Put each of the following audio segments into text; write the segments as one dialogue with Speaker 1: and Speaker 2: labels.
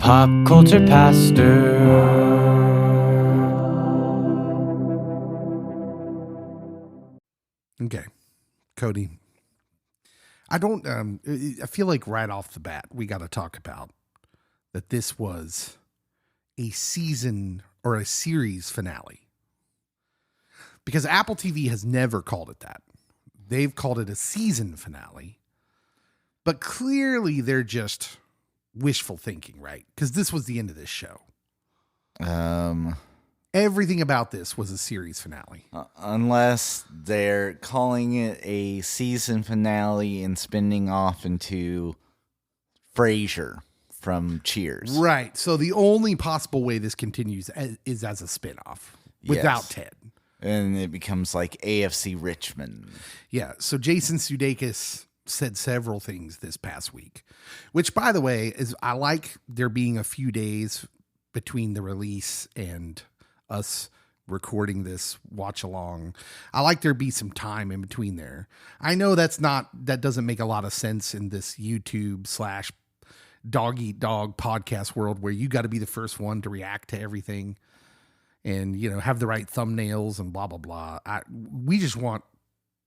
Speaker 1: Pop Culture Pastor.
Speaker 2: Okay, Cody. I don't. I feel like right off the bat we got to talk about that. This was a season or a series finale because Apple TV has never called it that. They've called it a season finale, but clearly they're just wishful thinking, right? Because this was the end of this show. Everything about this was a series finale.
Speaker 3: Unless they're calling it a season finale and spinning off into Frasier from Cheers.
Speaker 2: Right. So the only possible way this continues is as a spinoff without Ted.
Speaker 3: And it becomes like AFC Richmond.
Speaker 2: Yeah. So Jason Sudeikis said several things this past week, which, by the way, is I like there being a few days between the release and us recording this watch along. I like there be some time in between there. I know that doesn't make a lot of sense in this YouTube / dog eat dog podcast world where you got to be the first one to react to everything and, you know, have the right thumbnails and blah, blah, blah. We just want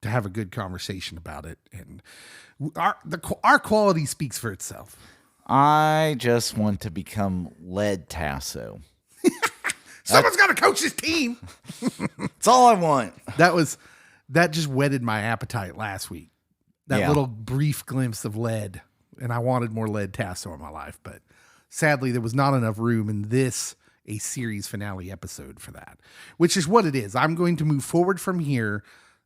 Speaker 2: to have a good conversation about it. And our quality speaks for itself.
Speaker 3: I just want to become Ted Lasso.
Speaker 2: Someone's got to coach this team.
Speaker 3: That's all I want.
Speaker 2: That just whetted my appetite last week. That little brief glimpse of lead. And I wanted more Ted Lasso in my life. But sadly, there was not enough room in this, a series finale episode for that, which is what it is. I'm going to move forward from here,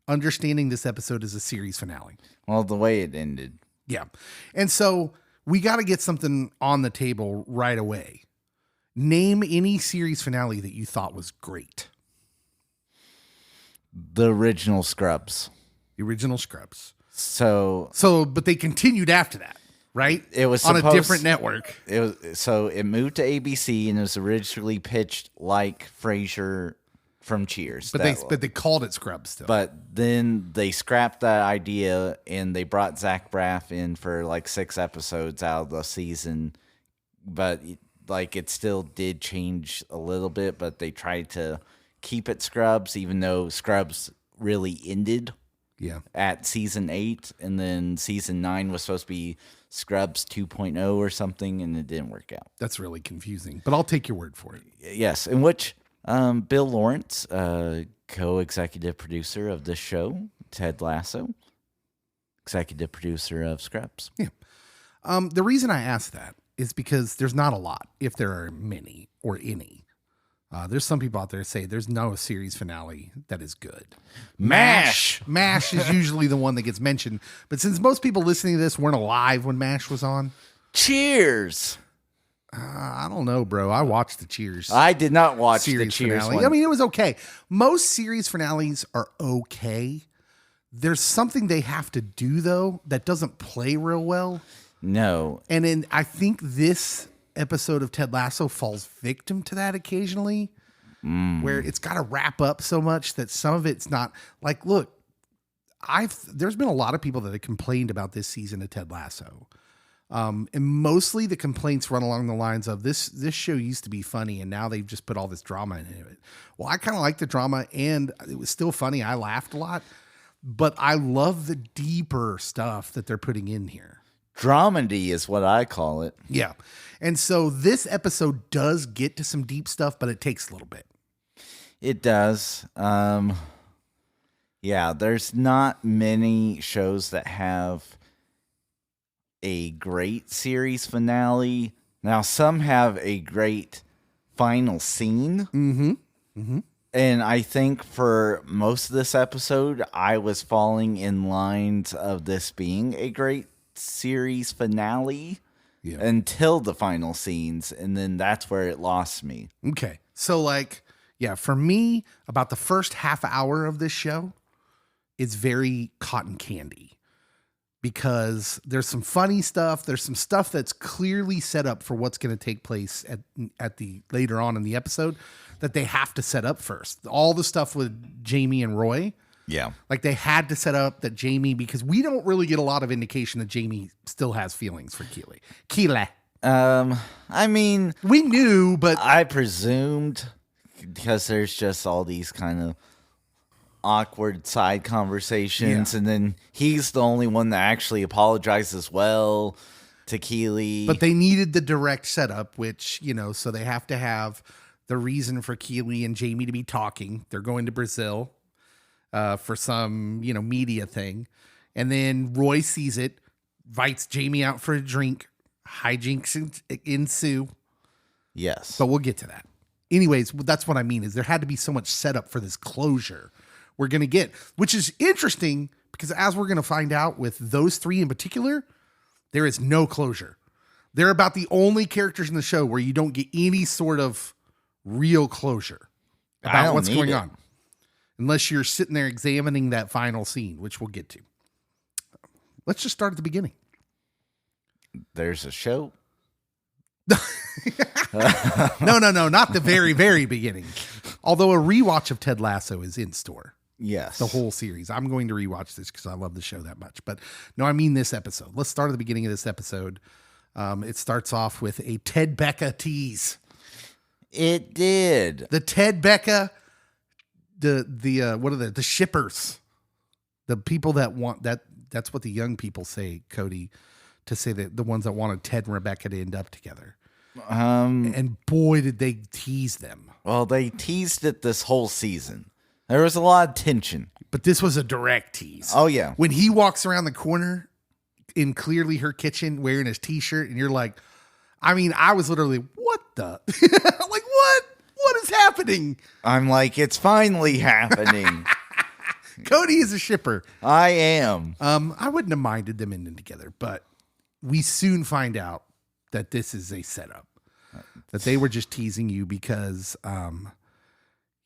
Speaker 2: understanding this episode as a series finale.
Speaker 3: Well, the way it ended.
Speaker 2: Yeah. And so we got to get something on the table right away. Name any series finale that you thought was great.
Speaker 3: The original Scrubs.
Speaker 2: The original Scrubs.
Speaker 3: So,
Speaker 2: but they continued after that, right?
Speaker 3: It was
Speaker 2: on a different network.
Speaker 3: It moved to ABC and it was originally pitched like Frasier from Cheers.
Speaker 2: But they called it Scrubs still.
Speaker 3: But then they scrapped that idea and they brought Zach Braff in for like 6 episodes out of the season. But like it still did change a little bit, but they tried to keep it Scrubs, even though Scrubs really ended at season 8. And then season 9 was supposed to be Scrubs 2.0 or something, and it didn't work out.
Speaker 2: That's really confusing, but I'll take your word for it.
Speaker 3: Yes, in which Bill Lawrence, co-executive producer of this show, Ted Lasso, executive producer of Scrubs.
Speaker 2: Yeah. The reason I asked that is because there's not a lot, if there are many or any. There's some people out there say there's no series finale that is good.
Speaker 3: MASH
Speaker 2: is usually the one that gets mentioned. But since most people listening to this weren't alive when MASH was on.
Speaker 3: Cheers.
Speaker 2: I don't know, bro. I watched the Cheers.
Speaker 3: I did not watch the
Speaker 2: series
Speaker 3: Cheers
Speaker 2: finale.
Speaker 3: one.
Speaker 2: I mean, it was okay. Most series finales are okay. There's something they have to do, though, that doesn't play real well.
Speaker 3: No.
Speaker 2: And I think this episode of Ted Lasso falls victim to that occasionally, where it's got to wrap up so much that some of it's not like, look, there's been a lot of people that have complained about this season of Ted Lasso. And mostly the complaints run along the lines of this show used to be funny and now they've just put all this drama into it. Well, I kind of like the drama and it was still funny. I laughed a lot, but I love the deeper stuff that they're putting in here.
Speaker 3: Dramedy is what I call it.
Speaker 2: Yeah. And so this episode does get to some deep stuff, but it takes a little bit.
Speaker 3: It does. Yeah, there's not many shows that have a great series finale. Now, some have a great final scene.
Speaker 2: Mm-hmm. Mm-hmm.
Speaker 3: And I think for most of this episode, I was falling in lines of this being a great series finale until the final scenes. And then that's where it lost me.
Speaker 2: Okay. So for me, about the first half hour of this show is very cotton candy because there's some funny stuff. There's some stuff that's clearly set up for what's going to take place at the later on in the episode that they have to set up first. All the stuff with Jamie and Roy.
Speaker 3: Yeah.
Speaker 2: Like they had to set up that Jamie, because we don't really get a lot of indication that Jamie still has feelings for Keely.
Speaker 3: I mean,
Speaker 2: We knew, but
Speaker 3: I presumed because there's just all these kind of awkward side conversations,
Speaker 2: Yeah.
Speaker 3: and then he's the only one that actually apologizes well to Keely.
Speaker 2: but they needed the direct setup, which, so they have to have the reason for Keely and Jamie to be talking. They're going to Brazil for some, media thing. And then Roy sees it, invites Jamie out for a drink, hijinks ensue.
Speaker 3: Yes.
Speaker 2: But we'll get to that. Anyways, that's what I mean is there had to be so much setup for this closure we're going to get, which is interesting because as we're going to find out with those three in particular, there is no closure. They're about the only characters in the show where you don't get any sort of real closure about what's going on. Unless you're sitting there examining that final scene, which we'll get to. Let's just start at the beginning.
Speaker 3: There's a show.
Speaker 2: No, not the very, very beginning. Although a rewatch of Ted Lasso is in store.
Speaker 3: Yes.
Speaker 2: The whole series. I'm going to rewatch this because I love the show that much. But no, I mean this episode. Let's start at the beginning of this episode. It starts off with a Ted Becca tease.
Speaker 3: It did.
Speaker 2: The Ted Becca, what are the shippers? The people that want that. That's what the young people say, Cody, to say that the ones that wanted Ted and Rebecca to end up together. And boy, did they tease them.
Speaker 3: Well, they teased it this whole season. There was a lot of tension.
Speaker 2: But this was a direct tease.
Speaker 3: Oh, yeah.
Speaker 2: When he walks around the corner in clearly her kitchen wearing his t-shirt and you're like, I was literally, what the? Like, what? What is happening?
Speaker 3: I'm like, it's finally happening.
Speaker 2: Cody is a shipper.
Speaker 3: I am.
Speaker 2: I wouldn't have minded them ending together, but we soon find out that this is a setup. That they were just teasing you because,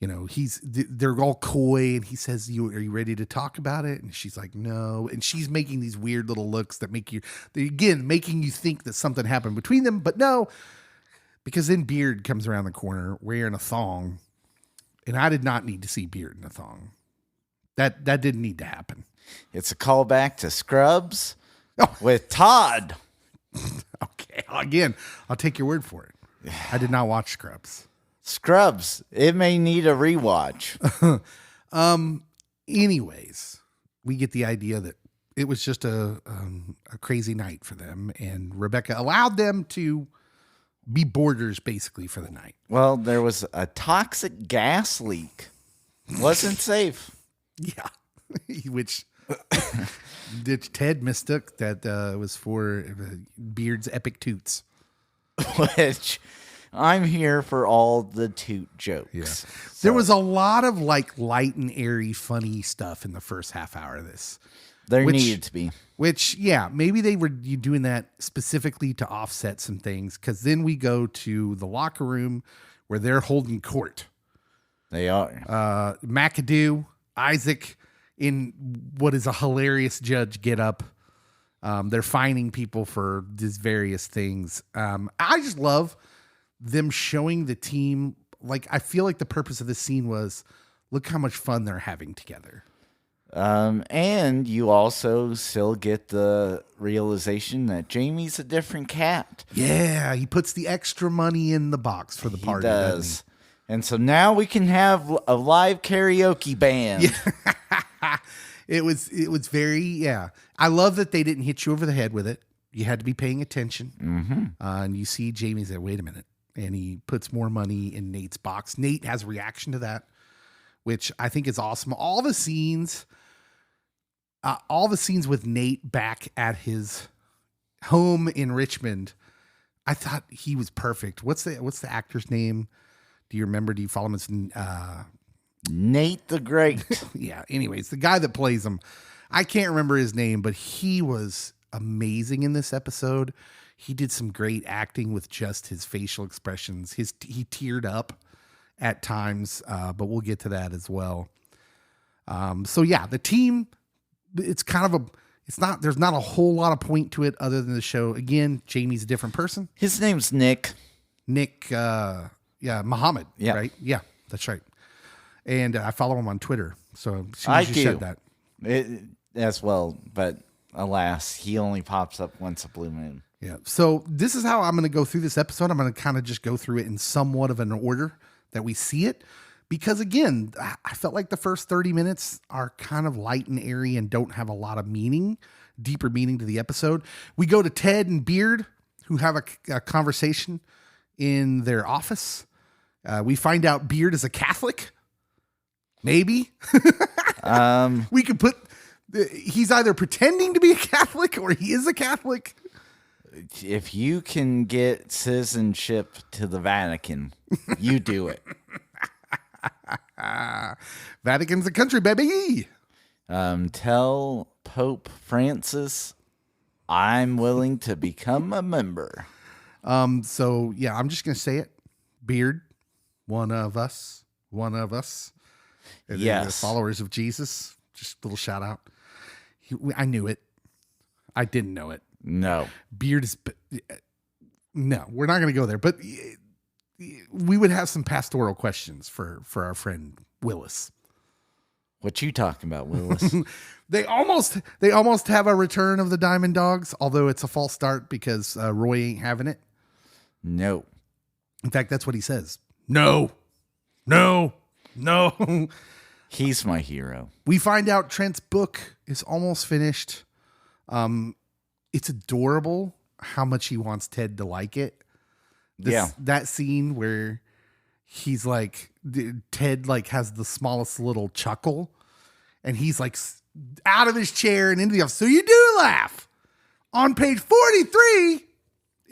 Speaker 2: they're all coy and he says, are you ready to talk about it? And she's like, no. And she's making these weird little looks that making you think that something happened between them, but no, because then Beard comes around the corner wearing a thong. And I did not need to see Beard in a thong. That didn't need to happen.
Speaker 3: It's a callback to Scrubs with Todd.
Speaker 2: Okay. Again, I'll take your word for it. I did not watch Scrubs.
Speaker 3: Scrubs. It may need a rewatch.
Speaker 2: Anyways, we get the idea that it was just a crazy night for them, and Rebecca allowed them to be boarders basically for the night.
Speaker 3: Well, there was a toxic gas leak. Wasn't safe.
Speaker 2: Yeah, which Ted mistook that was for Beard's epic toots.
Speaker 3: Which I'm here for all the toot jokes.
Speaker 2: Yeah.
Speaker 3: So.
Speaker 2: There was a lot of like light and airy, funny stuff in the first half hour of this.
Speaker 3: There needed to be.
Speaker 2: Which, yeah, maybe they were doing that specifically to offset some things. Because then we go to the locker room where they're holding court.
Speaker 3: They are.
Speaker 2: McAdoo, Isaac, in what is a hilarious judge get up. They're fining people for these various things. I just love them showing the team. Like, I feel like the purpose of this scene was, look how much fun they're having together.
Speaker 3: And you also still get the realization that Jamie's a different cat.
Speaker 2: Yeah, he puts the extra money in the box for the party.
Speaker 3: He does. And so now we can have a live karaoke band.
Speaker 2: Yeah. It was very, yeah. I love that they didn't hit you over the head with it. You had to be paying attention.
Speaker 3: Mm-hmm.
Speaker 2: And you see Jamie say, wait a minute. And he puts more money in Nate's box. Nate has a reaction to that, which I think is awesome. All the scenes with Nate back at his home in Richmond, I thought he was perfect. What's the actor's name? Do you remember? Do you follow him? It's
Speaker 3: Nate the Great.
Speaker 2: Yeah. Anyways, the guy that plays him, I can't remember his name, but he was amazing in this episode. He did some great acting with just his facial expressions. He teared up at times, but we'll get to that as well. So yeah, the team, it's kind of there's not a whole lot of point to it other than the show. Again, Jamie's a different person.
Speaker 3: His name's Nick.
Speaker 2: Muhammad.
Speaker 3: Yeah.
Speaker 2: Right. Yeah, that's right. And I follow him on Twitter. So as soon
Speaker 3: I
Speaker 2: as you
Speaker 3: do.
Speaker 2: said that.
Speaker 3: As well, but alas, he only pops up once a blue moon.
Speaker 2: Yeah. So this is how I'm going to go through this episode. I'm going to kind of just go through it in somewhat of an order that we see it. Because again, I felt like the first 30 minutes are kind of light and airy and don't have a lot of meaning, deeper meaning to the episode. We go to Ted and Beard, who have a conversation in their office. We find out Beard is a Catholic. Maybe. We could put, he's either pretending to be a Catholic or he is a Catholic.
Speaker 3: If you can get citizenship to the Vatican, you do it.
Speaker 2: Vatican's a country, baby.
Speaker 3: Tell Pope Francis I'm willing to become a member.
Speaker 2: So yeah, I'm just gonna say it. Beard, one of us. And
Speaker 3: yes,
Speaker 2: the followers of Jesus. Just a little shout out. I knew it. I didn't know it.
Speaker 3: No,
Speaker 2: Beard is. No, we're not gonna go there. But we would have some pastoral questions for our friend Willis.
Speaker 3: What you talking about, Willis?
Speaker 2: They almost have a return of the Diamond Dogs, although it's a false start because Roy ain't having it.
Speaker 3: No.
Speaker 2: In fact, that's what he says. No.
Speaker 3: He's my hero.
Speaker 2: We find out Trent's book is almost finished. It's adorable how much he wants Ted to like it. That scene where he's like, Ted like has the smallest little chuckle and he's like out of his chair and into the office. So you do laugh on page 43.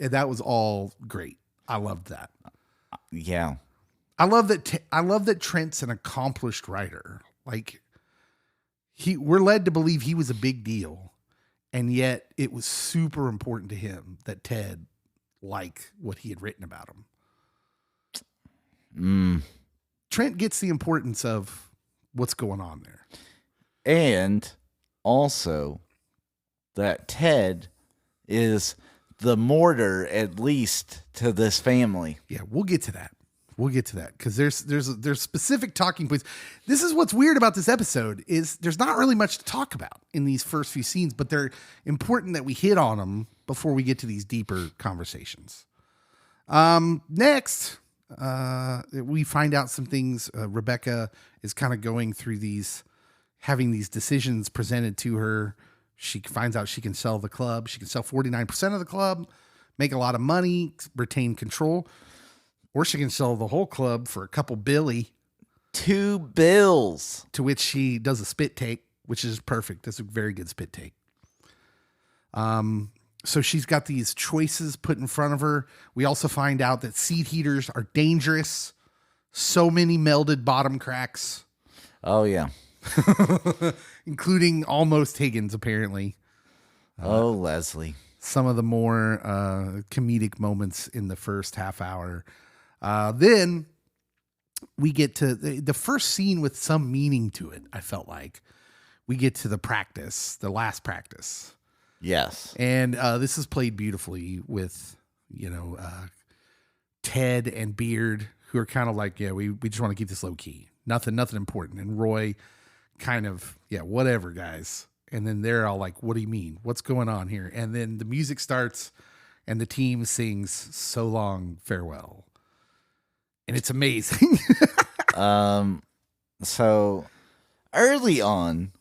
Speaker 2: And that was all great. I loved that.
Speaker 3: Yeah.
Speaker 2: I love that Trent's an accomplished writer. Like we're led to believe he was a big deal. And yet it was super important to him that Ted liked what he had written about him. Trent gets the importance of what's going on there.
Speaker 3: And also that Ted is the mortar, at least to this family.
Speaker 2: Yeah, we'll get to that. Because there's specific talking points. This is what's weird about this episode is there's not really much to talk about in these first few scenes, but they're important that we hit on them before we get to these deeper conversations. Next, we find out some things. Rebecca is kind of going through having these decisions presented to her. She finds out she can sell the club. She can sell 49% of the club, make a lot of money, retain control. Or she can sell the whole club for a couple billy.
Speaker 3: $2 bills.
Speaker 2: To which she does a spit take, which is perfect. That's a very good spit take. So she's got these choices put in front of her. We also find out that seed heaters are dangerous. So many melded bottom cracks.
Speaker 3: Oh, yeah.
Speaker 2: Including almost Higgins, apparently.
Speaker 3: Leslie.
Speaker 2: Some of the more comedic moments in the first half hour. Then we get to the first scene with some meaning to it. I felt like we get to the last practice.
Speaker 3: Yes. And
Speaker 2: this is played beautifully with, Ted and Beard, who are kind of like, yeah, we just want to keep this low key. Nothing important. And Roy kind of, yeah, whatever, guys. And then they're all like, what do you mean? What's going on here? And then the music starts and the team sings So Long, Farewell. And it's amazing.
Speaker 3: So early on,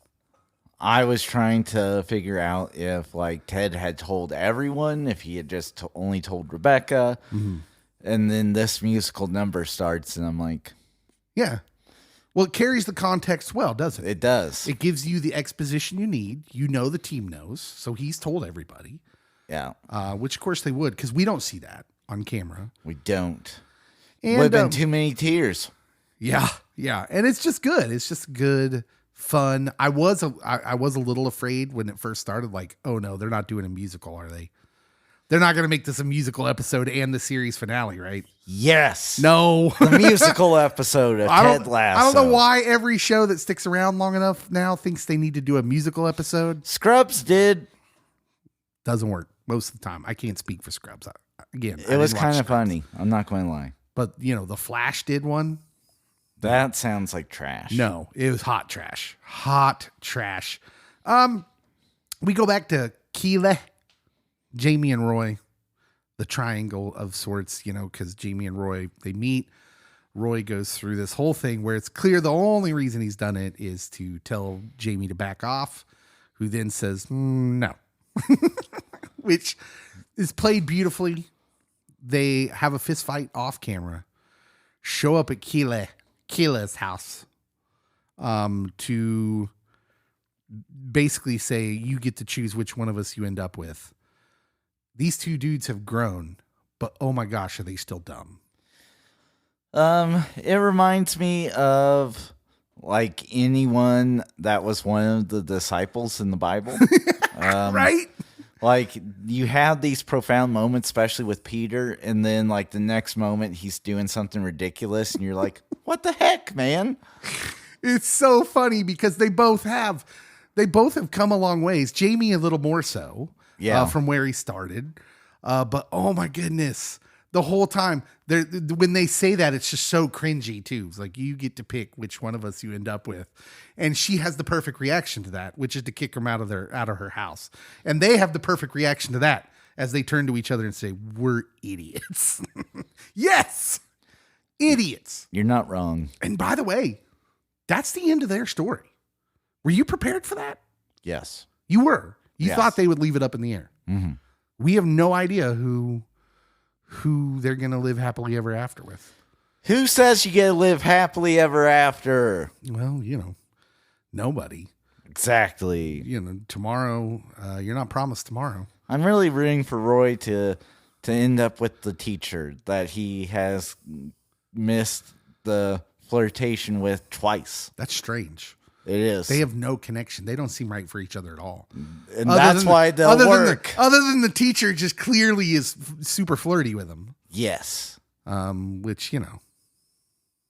Speaker 3: I was trying to figure out if like Ted had told everyone, if he had just only told Rebecca. Mm-hmm. And then this musical number starts and I'm like,
Speaker 2: yeah. Well, it carries the context well, doesn't it?
Speaker 3: It does.
Speaker 2: It gives you the exposition you need. The team knows. So he's told everybody.
Speaker 3: Yeah.
Speaker 2: Which of course they would, because we don't see that on camera.
Speaker 3: We don't.
Speaker 2: And,
Speaker 3: would have been too many tears.
Speaker 2: Yeah. And it's just good. It's just good, fun. I was a little afraid when it first started, like, oh no, they're not doing a musical, are they? They're not going to make this a musical episode and the series finale, right?
Speaker 3: Yes.
Speaker 2: No.
Speaker 3: The musical episode of Ted Lasso.
Speaker 2: I don't know why every show that sticks around long enough now thinks they need to do a musical episode.
Speaker 3: Scrubs did.
Speaker 2: Doesn't work most of the time. I can't speak for Scrubs.
Speaker 3: It was kind of funny. I'm not going to lie.
Speaker 2: But, The Flash did one.
Speaker 3: That sounds like trash.
Speaker 2: No, it was hot trash. Hot trash. We go back to Keeley. Jamie and Roy, the triangle of sorts, because Jamie and Roy, they meet. Roy goes through this whole thing where it's clear the only reason he's done it is to tell Jamie to back off, who then says, no, which is played beautifully. They have a fist fight off camera, show up at Keela's house to basically say, you get to choose which one of us you end up with. These two dudes have grown, but oh my gosh, are they still dumb?
Speaker 3: It reminds me of like anyone that was one of the disciples in the Bible.
Speaker 2: Right?
Speaker 3: Like you have these profound moments, especially with Peter, and then like the next moment he's doing something ridiculous and you're like, what the heck, man?
Speaker 2: It's so funny because they both have come a long ways. Jamie a little more so, from where he started. But oh my goodness, the whole time when they say that, it's just so cringy too. It's like, you get to pick which one of us you end up with, and she has the perfect reaction to that, which is to kick him out of her house. And they have the perfect reaction to that as they turn to each other and say, "We're idiots." Yes, idiots.
Speaker 3: You're not wrong.
Speaker 2: And by the way, that's the end of their story. Were you prepared for that?
Speaker 3: Yes.
Speaker 2: You were. You
Speaker 3: Yes.
Speaker 2: thought they would leave it up in the air.
Speaker 3: Mm-hmm.
Speaker 2: We have no idea who they're going to live happily ever after with.
Speaker 3: Who says you get to live happily ever after?
Speaker 2: Well, nobody.
Speaker 3: Exactly.
Speaker 2: Tomorrow, you're not promised tomorrow.
Speaker 3: I'm really rooting for Roy to end up with the teacher that he has missed the flirtation with twice.
Speaker 2: That's strange.
Speaker 3: It is.
Speaker 2: They have no connection. They don't seem right for each other at all.
Speaker 3: And that's why they'll work.
Speaker 2: Other than the teacher just clearly is super flirty with him.
Speaker 3: Yes.
Speaker 2: Which, I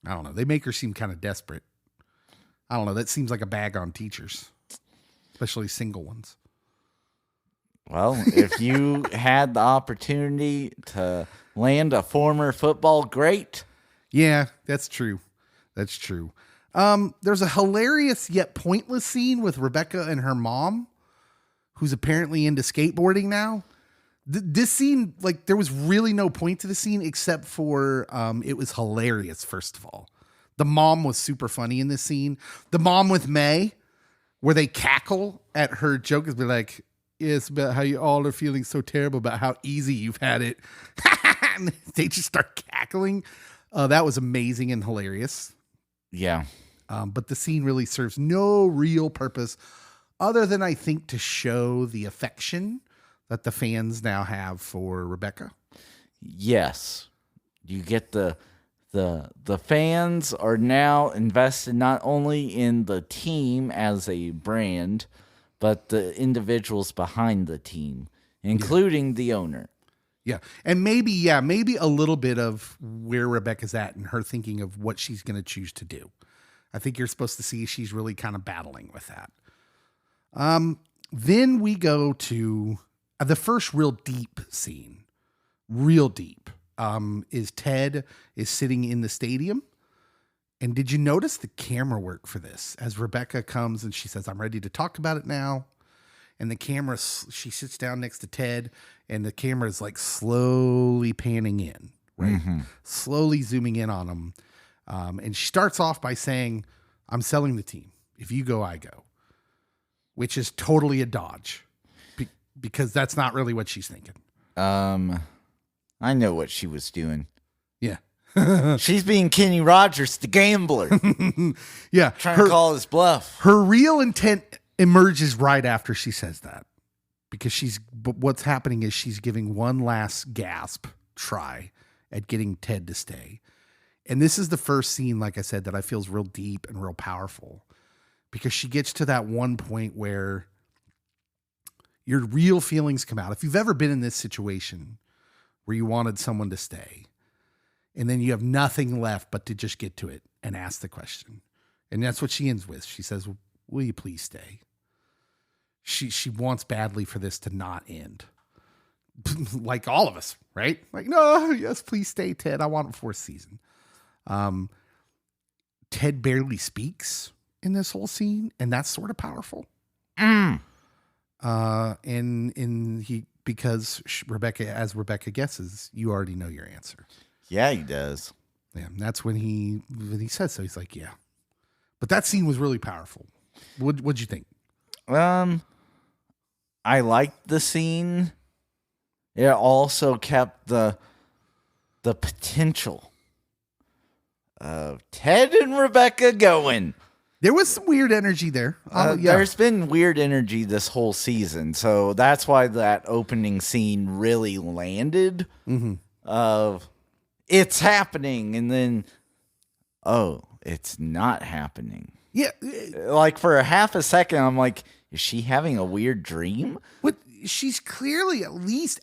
Speaker 2: don't know. They make her seem kind of desperate. I don't know. That seems like a bag on teachers, especially single ones.
Speaker 3: Well, if you had the opportunity to land a former football great.
Speaker 2: Yeah, that's true. That's true. There's a hilarious yet pointless scene with Rebecca and her mom, who's apparently into skateboarding now. This scene, like, there was really no point to the scene except for it was hilarious, first of all. The mom was super funny in this scene. The mom with May, where they cackle at her joke, is be like, it's about how you all are feeling so terrible about how easy you've had it. And they just start cackling. That was amazing and hilarious.
Speaker 3: Yeah.
Speaker 2: But the scene really serves no real purpose other than, I think, to show the affection that the fans now have for Rebecca.
Speaker 3: Yes. You get the fans are now invested not only in the team as a brand, but the individuals behind the team, including the owner.
Speaker 2: Yeah. And maybe a little bit of where Rebecca's at and her thinking of what she's going to choose to do. I think you're supposed to see she's really kind of battling with that. Then we go to the first real deep scene. Real deep. Is Ted is sitting in the stadium. And did you notice the camera work for this? As Rebecca comes and she says, I'm ready to talk about it now. And the camera, she sits down next to Ted and the camera is like slowly panning in, right? Mm-hmm. Slowly zooming in on him. And she starts off by saying, I'm selling the team. If you go, I go. Which is totally a dodge because that's not really what she's thinking.
Speaker 3: I know what she was doing.
Speaker 2: Yeah.
Speaker 3: She's being Kenny Rogers, the gambler.
Speaker 2: Yeah.
Speaker 3: Trying to call his bluff.
Speaker 2: Her real intent emerges right after she says that because what's happening is she's giving one last gasp try at getting Ted to stay. And this is the first scene, like I said, that I feel is real deep and real powerful because she gets to that one point where your real feelings come out. If you've ever been in this situation where you wanted someone to stay and then you have nothing left but to just get to it and ask the question. And that's what she ends with. She says, will you please stay? She wants badly for this to not end. Like all of us, right? Like, no, yes, please stay, Ted. I want a fourth season. Ted barely speaks in this whole scene, and that's sort of powerful. And he because as Rebecca guesses, you already know your answer.
Speaker 3: Yeah, he does.
Speaker 2: Yeah, and that's when he says so. He's like, yeah. But that scene was really powerful. What'd you think?
Speaker 3: I liked the scene. It also kept the potential of Ted and Rebecca going.
Speaker 2: There was some weird energy there.
Speaker 3: There's been weird energy this whole season, so that's why that opening scene really landed. Of it's happening, and then it's not happening.
Speaker 2: Yeah,
Speaker 3: like for a half a second, I'm like, is she having a weird dream?
Speaker 2: But she's clearly,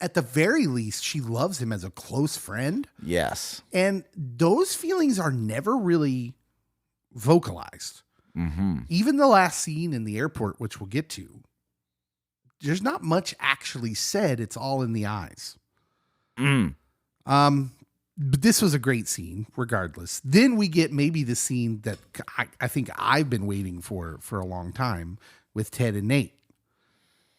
Speaker 2: at the very least, she loves him as a close friend.
Speaker 3: Yes,
Speaker 2: and those feelings are never really vocalized. Even the last scene in the airport, which we'll get to, there's not much actually said. It's all in the eyes. But this was a great scene, regardless. Then we get maybe the scene that I think I've been waiting for a long time with Ted and Nate.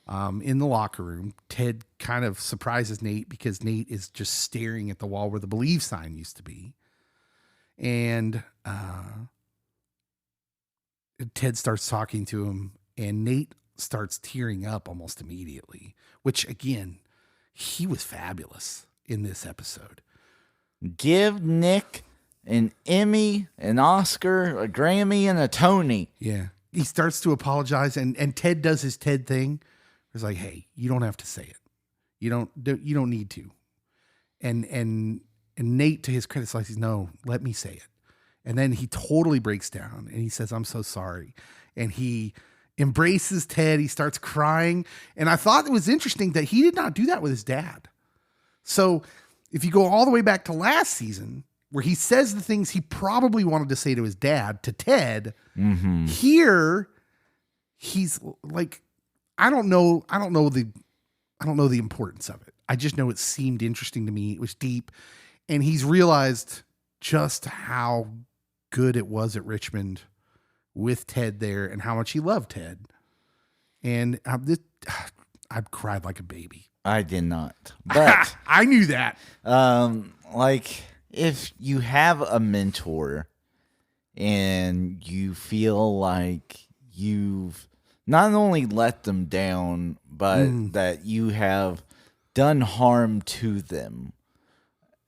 Speaker 2: In the locker room, Ted kind of surprises Nate because Nate is just staring at the wall where the believe sign used to be. And Ted starts talking to him, and Nate starts tearing up almost immediately, which, again, he was fabulous in this episode.
Speaker 3: Give Nick an Emmy, an Oscar, a Grammy, and a Tony.
Speaker 2: Yeah. He starts to apologize, and Ted does his Ted thing. It's like, hey, you don't have to say it. You don't need to. And Nate, to his credit, says, no, let me say it. And then he totally breaks down and he says, I'm so sorry. And he embraces Ted. He starts crying. And I thought it was interesting that he did not do that with his dad. So if you go all the way back to last season, where he says the things he probably wanted to say to his dad, to Ted, here he's like, I don't know the importance of it. I just know it seemed interesting to me. It was deep. And he's realized just how good it was at Richmond with Ted there and how much he loved Ted. And I cried like a baby.
Speaker 3: I did not, but
Speaker 2: I knew that.
Speaker 3: Like if you have a mentor and you feel like you've not only let them down, but that you have done harm to them,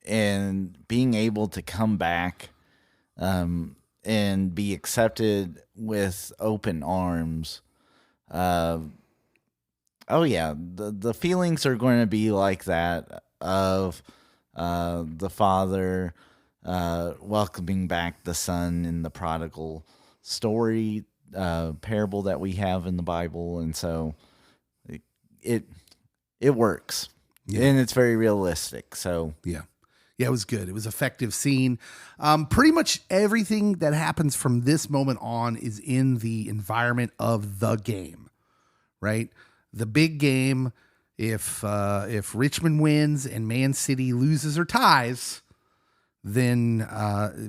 Speaker 3: and being able to come back and be accepted with open arms. The feelings are going to be like that of the father welcoming back the son in the prodigal story parable that we have in the Bible. And so it works. Yeah. And it's very realistic. So
Speaker 2: yeah, it was good. It was effective scene. Pretty much everything that happens from this moment on is in the environment of the game, right? The big game. If Richmond wins and Man City loses or ties, then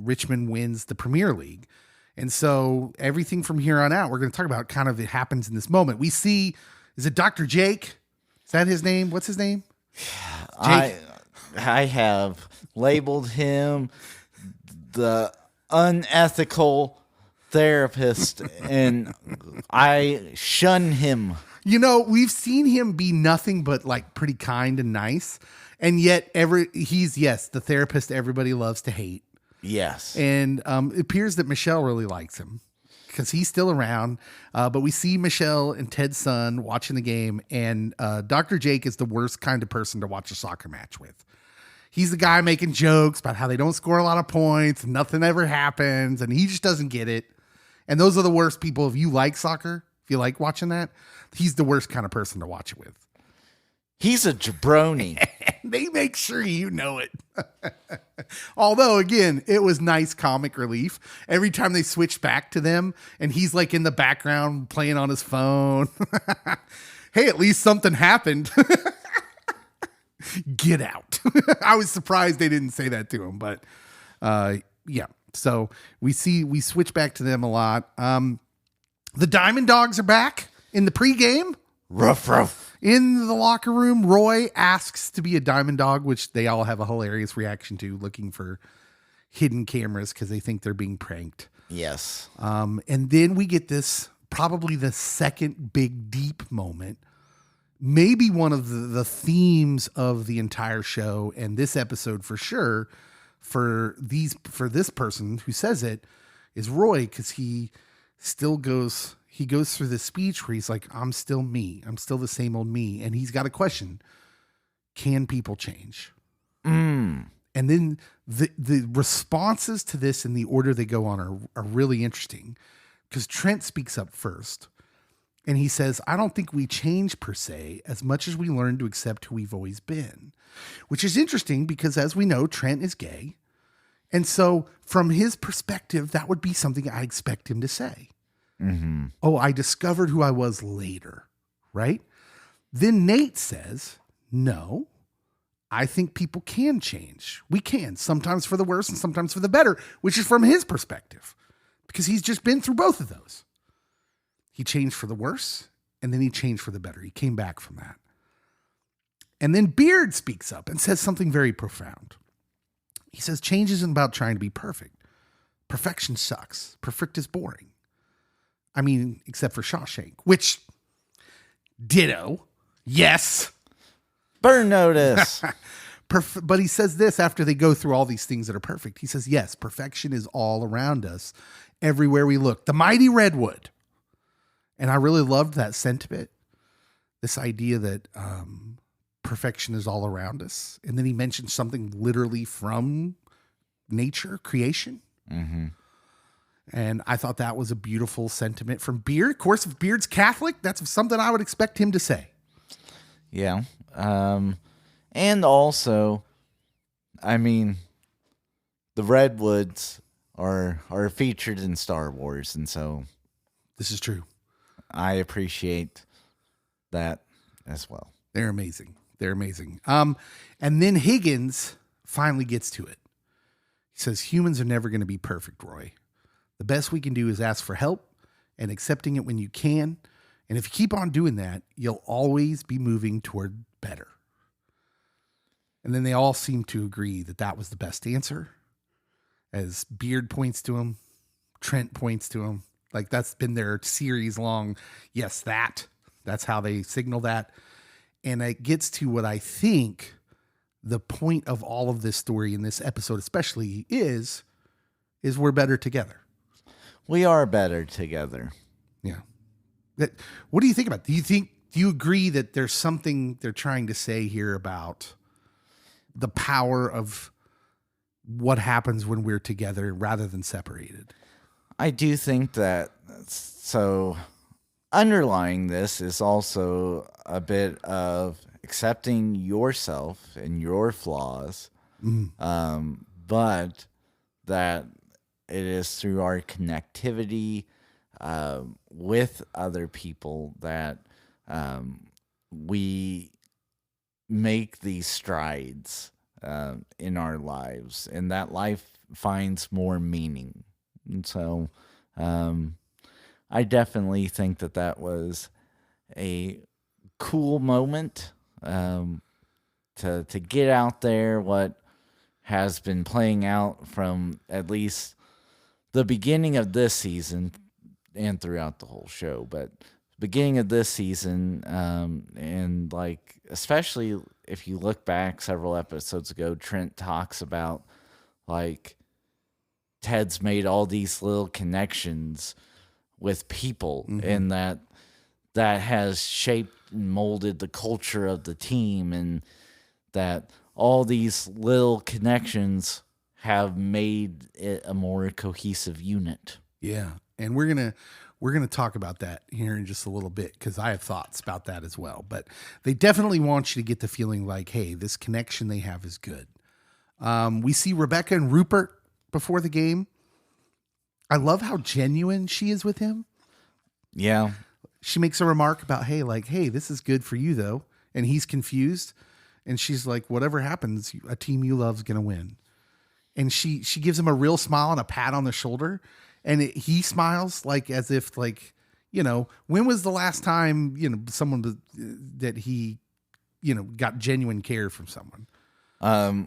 Speaker 2: Richmond wins the Premier League. And so everything from here on out, we're going to talk about kind of it happens in this moment. We see, is it Dr. Jake? Is that his name? What's his name?
Speaker 3: Jake? I have labeled him the unethical therapist, and I shun him.
Speaker 2: You know, we've seen him be nothing but like pretty kind and nice. And yet he's the therapist everybody loves to hate.
Speaker 3: Yes.
Speaker 2: And it appears that Michelle really likes him because he's still around. But we see Michelle and Ted's son watching the game, and Dr. Jake is the worst kind of person to watch a soccer match with. He's the guy making jokes about how they don't score a lot of points and nothing ever happens, and he just doesn't get it. And those are the worst people. If you like soccer, if you like watching that, he's the worst kind of person to watch it with.
Speaker 3: He's a jabroni.
Speaker 2: They make sure you know it. Although, again, it was nice comic relief. Every time they switched back to them, and he's like in the background playing on his phone. Hey, at least something happened. Get out. I was surprised they didn't say that to him, but yeah. So we switch back to them a lot. The Diamond Dogs are back in the pregame.
Speaker 3: Ruff, ruff.
Speaker 2: In the locker room, Roy asks to be a diamond dog, which they all have a hilarious reaction to, looking for hidden cameras because they think they're being pranked.
Speaker 3: Yes.
Speaker 2: And then we get this, probably the second big deep moment, maybe one of the themes of the entire show and this episode for sure, for this person who says it, is Roy, because he still goes through this speech where he's like, I'm still me. I'm still the same old me. And he's got a question. Can people change? And then the responses to this in the order they go on are really interesting, because Trent speaks up first and he says, I don't think we change per se as much as we learn to accept who we've always been, which is interesting because, as we know, Trent is gay. And so from his perspective, that would be something I expect him to say.
Speaker 3: Mm-hmm.
Speaker 2: Oh, I discovered who I was later, right? Then Nate says, no, I think people can change. We can, sometimes for the worse and sometimes for the better, which is from his perspective, because he's just been through both of those. He changed for the worse, and then he changed for the better. He came back from that. And then Beard speaks up and says something very profound. He says, change isn't about trying to be perfect. Perfection sucks. Perfect is boring. I mean, except for Shawshank, which, ditto, yes.
Speaker 3: Burn notice.
Speaker 2: But he says this after they go through all these things that are perfect. He says, yes, perfection is all around us, everywhere we look. The mighty redwood. And I really loved that sentiment, this idea that perfection is all around us. And then he mentioned something literally from nature, creation.
Speaker 3: Mm-hmm.
Speaker 2: And I thought that was a beautiful sentiment from Beard. Of course, if Beard's Catholic, that's something I would expect him to say.
Speaker 3: Yeah. And also, I mean, the redwoods are featured in Star Wars, and so
Speaker 2: this is true.
Speaker 3: I appreciate that as well.
Speaker 2: They're amazing. They're amazing. And then Higgins finally gets to it. He says, humans are never going to be perfect, Roy. The best we can do is ask for help and accepting it when you can. And if you keep on doing that, you'll always be moving toward better. And then they all seem to agree that that was the best answer. As Beard points to him, Trent points to him. Like, that's been their series long. Yes, that's how they signal that. And it gets to what I think the point of all of this story in this episode especially is we're better together.
Speaker 3: We are better together.
Speaker 2: Yeah. What do you think about it? Do you agree that there's something they're trying to say here about the power of what happens when we're together rather than separated?
Speaker 3: I do think that, so underlying this is also a bit of accepting yourself and your flaws, but that it is through our connectivity with other people that we make these strides in our lives, and that life finds more meaning. And so I definitely think that was a cool moment to get out there what has been playing out from at least the beginning of this season and throughout the whole show, but beginning of this season, and like, especially if you look back several episodes ago, Trent talks about like Ted's made all these little connections with people, and that has shaped and molded the culture of the team, and that all these little connections have made it a more cohesive unit.
Speaker 2: Yeah. And we're going to talk about that here in just a little bit, because I have thoughts about that as well. But they definitely want you to get the feeling like, hey, this connection they have is good. We see Rebecca and Rupert before the game. I love how genuine she is with him.
Speaker 3: Yeah.
Speaker 2: She makes a remark about, hey, this is good for you, though. And he's confused. And she's like, whatever happens, a team you love is going to win. And she gives him a real smile and a pat on the shoulder. And he smiles like as if, like, when was the last time, someone that he, got genuine care from someone?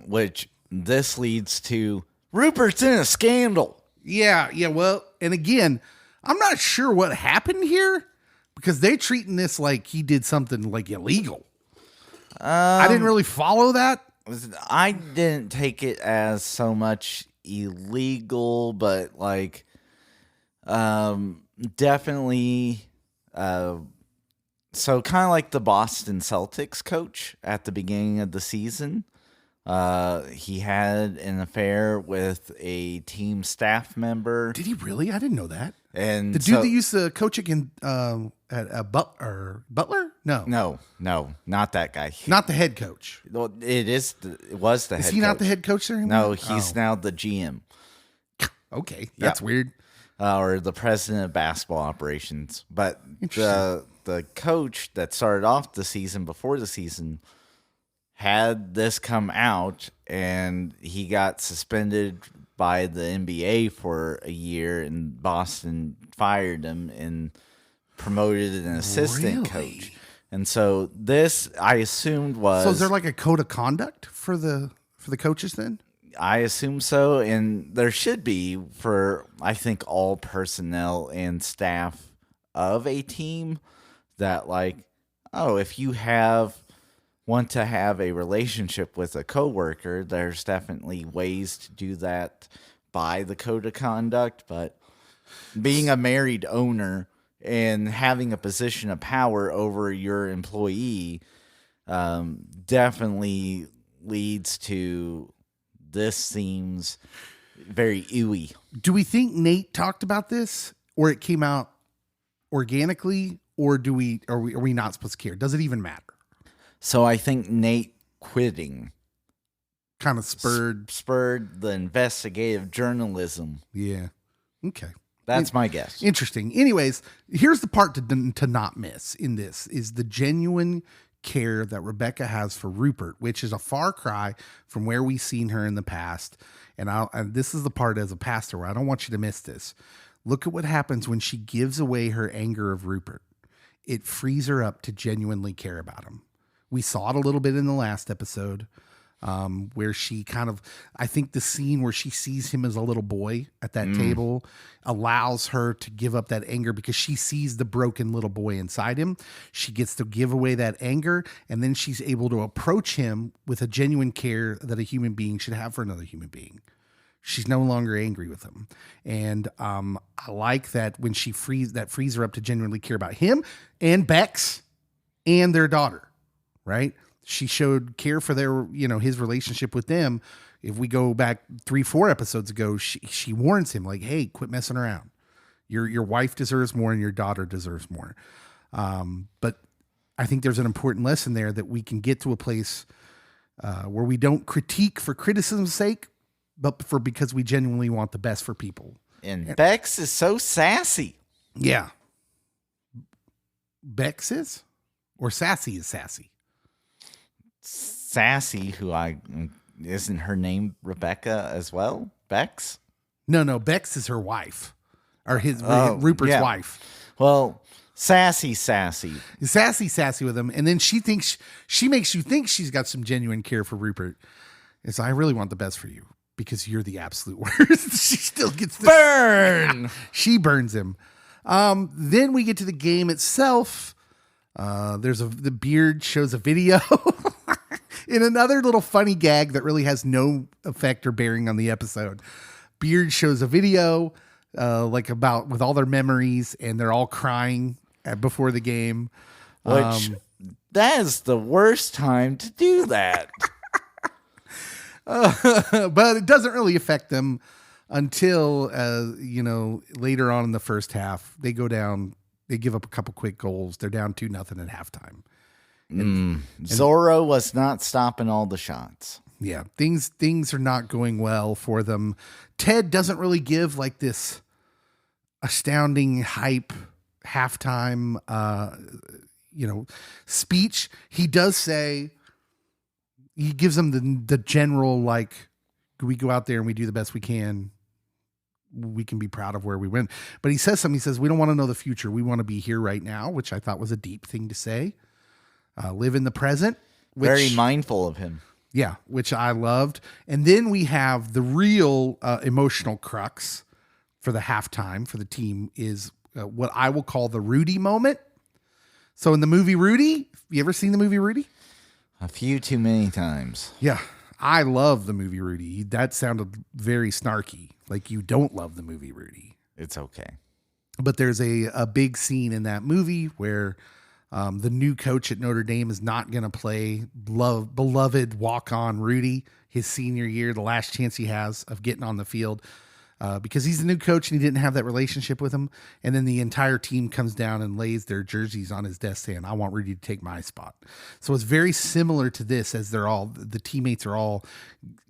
Speaker 3: Which this leads to Rupert's in a scandal.
Speaker 2: Yeah. Well, and again, I'm not sure what happened here because they're treating this like he did something like illegal. I didn't really follow that.
Speaker 3: I didn't take it as so much illegal, but like, definitely, so kind of like the Boston Celtics coach at the beginning of the season. He had an affair with a team staff member.
Speaker 2: Did he really? I didn't know that.
Speaker 3: And
Speaker 2: the dude that used to coach again at Butler? No,
Speaker 3: not that guy.
Speaker 2: Not the head coach.
Speaker 3: Well, it was the head coach.
Speaker 2: Is he not the head coach there anymore?
Speaker 3: No, he's now the GM.
Speaker 2: Okay, that's weird.
Speaker 3: Or the president of basketball operations. But the coach that started off the season before the season had this come out, and he got suspended by the NBA for a year, and Boston fired him and promoted an assistant coach. And so this, I assumed, was...
Speaker 2: So is there like a code of conduct for the coaches then?
Speaker 3: I assume so, and there should be for, I think, all personnel and staff of a team that, like, if you want to have a relationship with a coworker, there's definitely ways to do that by the code of conduct. But being a married owner and having a position of power over your employee definitely leads to, this seems very ooey.
Speaker 2: Do we think Nate talked about this, or it came out organically, or are we not supposed to care? Does it even matter?
Speaker 3: So I think Nate quitting
Speaker 2: kind of spurred
Speaker 3: the investigative journalism.
Speaker 2: Yeah. Okay.
Speaker 3: That's my guess.
Speaker 2: Interesting. Anyways, here's the part to not miss in this is the genuine care that Rebecca has for Rupert, which is a far cry from where we've seen her in the past. And this is the part as a pastor where I don't want you to miss this. Look at what happens when she gives away her anger of Rupert. It frees her up to genuinely care about him. We saw it a little bit in the last episode where she I think the scene where she sees him as a little boy at that table allows her to give up that anger because she sees the broken little boy inside him. She gets to give away that anger, and then she's able to approach him with a genuine care that a human being should have for another human being. She's no longer angry with him. And I like that when she frees her up to genuinely care about him and Bex and their daughter. Right? She showed care for their, his relationship with them. If we go back 3-4 episodes ago, she warns him like, hey, quit messing around. Your wife deserves more and your daughter deserves more. But I think there's an important lesson there that we can get to a place where we don't critique for criticism's sake, but because we genuinely want the best for people.
Speaker 3: And Bex is so sassy.
Speaker 2: Yeah. Bex is? Or Sassy is sassy?
Speaker 3: Sassy, isn't her name Rebecca as well? Bex?
Speaker 2: No, Bex is her wife, or Rupert's wife.
Speaker 3: Well, sassy
Speaker 2: with him, and then she makes you think she's got some genuine care for Rupert. It's I really want the best for you because you're the absolute worst. She still gets
Speaker 3: burn.
Speaker 2: She burns him. Then we get to the game itself. The Beard shows a video. In another little funny gag that really has no effect or bearing on the episode, Beard shows a video with all their memories, and they're all crying before the game.
Speaker 3: Which that is the worst time to do that.
Speaker 2: But it doesn't really affect them until later on in the first half. They go down. They give up a couple quick goals. They're down 2-0 at halftime. And
Speaker 3: Zorro was not stopping all the shots.
Speaker 2: Yeah, things are not going well for them. Ted doesn't really give like this astounding hype halftime speech. He does say, he gives them the general, like, we go out there and we do the best we can. we can be proud of where we went. But he says something. He says, we don't want to know the future. We want to be here right now, which I thought was a deep thing to say. Live in the present.
Speaker 3: Very mindful of him.
Speaker 2: Yeah, which I loved. And then we have the real emotional crux for the halftime for the team is what I will call the Rudy moment. So in the movie Rudy, you ever seen the movie Rudy?
Speaker 3: A few too many times.
Speaker 2: Yeah, I love the movie Rudy. That sounded very snarky, like you don't love the movie Rudy.
Speaker 3: It's okay.
Speaker 2: But there's a big scene in that movie where the new coach at Notre Dame is not going to play beloved walk-on Rudy his senior year, the last chance he has of getting on the field because he's the new coach and he didn't have that relationship with him. And then the entire team comes down and lays their jerseys on his desk saying, I want Rudy to take my spot. So it's very similar to this as the teammates are all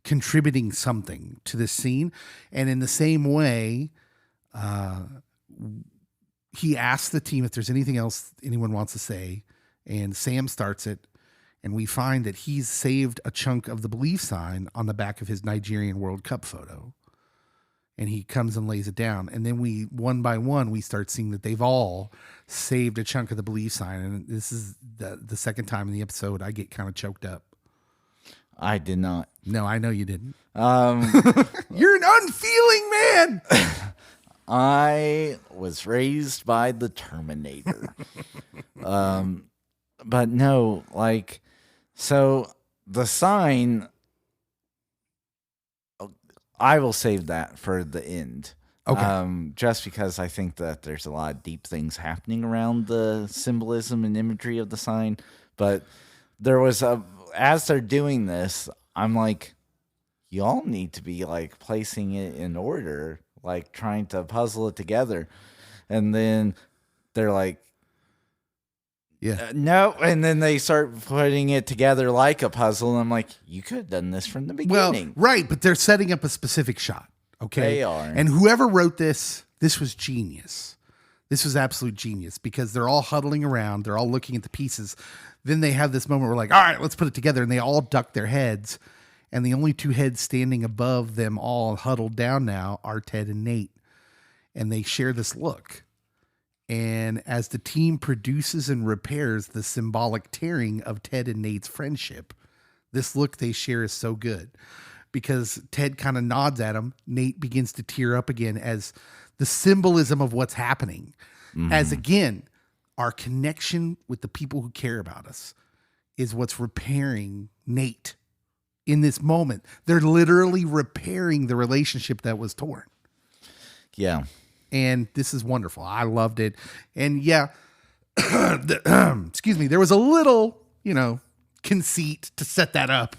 Speaker 2: contributing something to this scene. And in the same way, he asks the team if there's anything else anyone wants to say, and Sam starts it, and we find that he's saved a chunk of the belief sign on the back of his Nigerian World Cup photo, and he comes and lays it down, and then we one by one we start seeing that they've all saved a chunk of the belief sign, and this is the second time in the episode I get kind of choked up.
Speaker 3: I did not.
Speaker 2: No, I know you didn't. You're an unfeeling man.
Speaker 3: I was raised by the Terminator. But no, like, so the sign, I will save that for the end.
Speaker 2: Okay.
Speaker 3: Just because I think that there's a lot of deep things happening around the symbolism and imagery of the sign. But there was as they're doing this, I'm like, y'all need to be like placing it in order, like trying to puzzle it together. And then they're like,
Speaker 2: yeah,
Speaker 3: no. And then they start putting it together like a puzzle. And I'm like, you could have done this from the beginning.
Speaker 2: Well, right. But they're setting up a specific shot. Okay.
Speaker 3: They are.
Speaker 2: And whoever wrote this was genius. This was absolute genius because they're all huddling around. They're all looking at the pieces. Then they have this moment where like, all right, let's put it together. And they all duck their heads. And the only two heads standing above them all huddled down now are Ted and Nate. And they share this look. And as the team produces and repairs the symbolic tearing of Ted and Nate's friendship, this look they share is so good. Because Ted kind of nods at him. Nate begins to tear up again as the symbolism of what's happening. Mm-hmm. As again, our connection with the people who care about us is what's repairing Nate. In this moment, they're literally repairing the relationship that was torn.
Speaker 3: Yeah.
Speaker 2: And this is wonderful. I loved it. And yeah, excuse me, there was a little, conceit to set that up.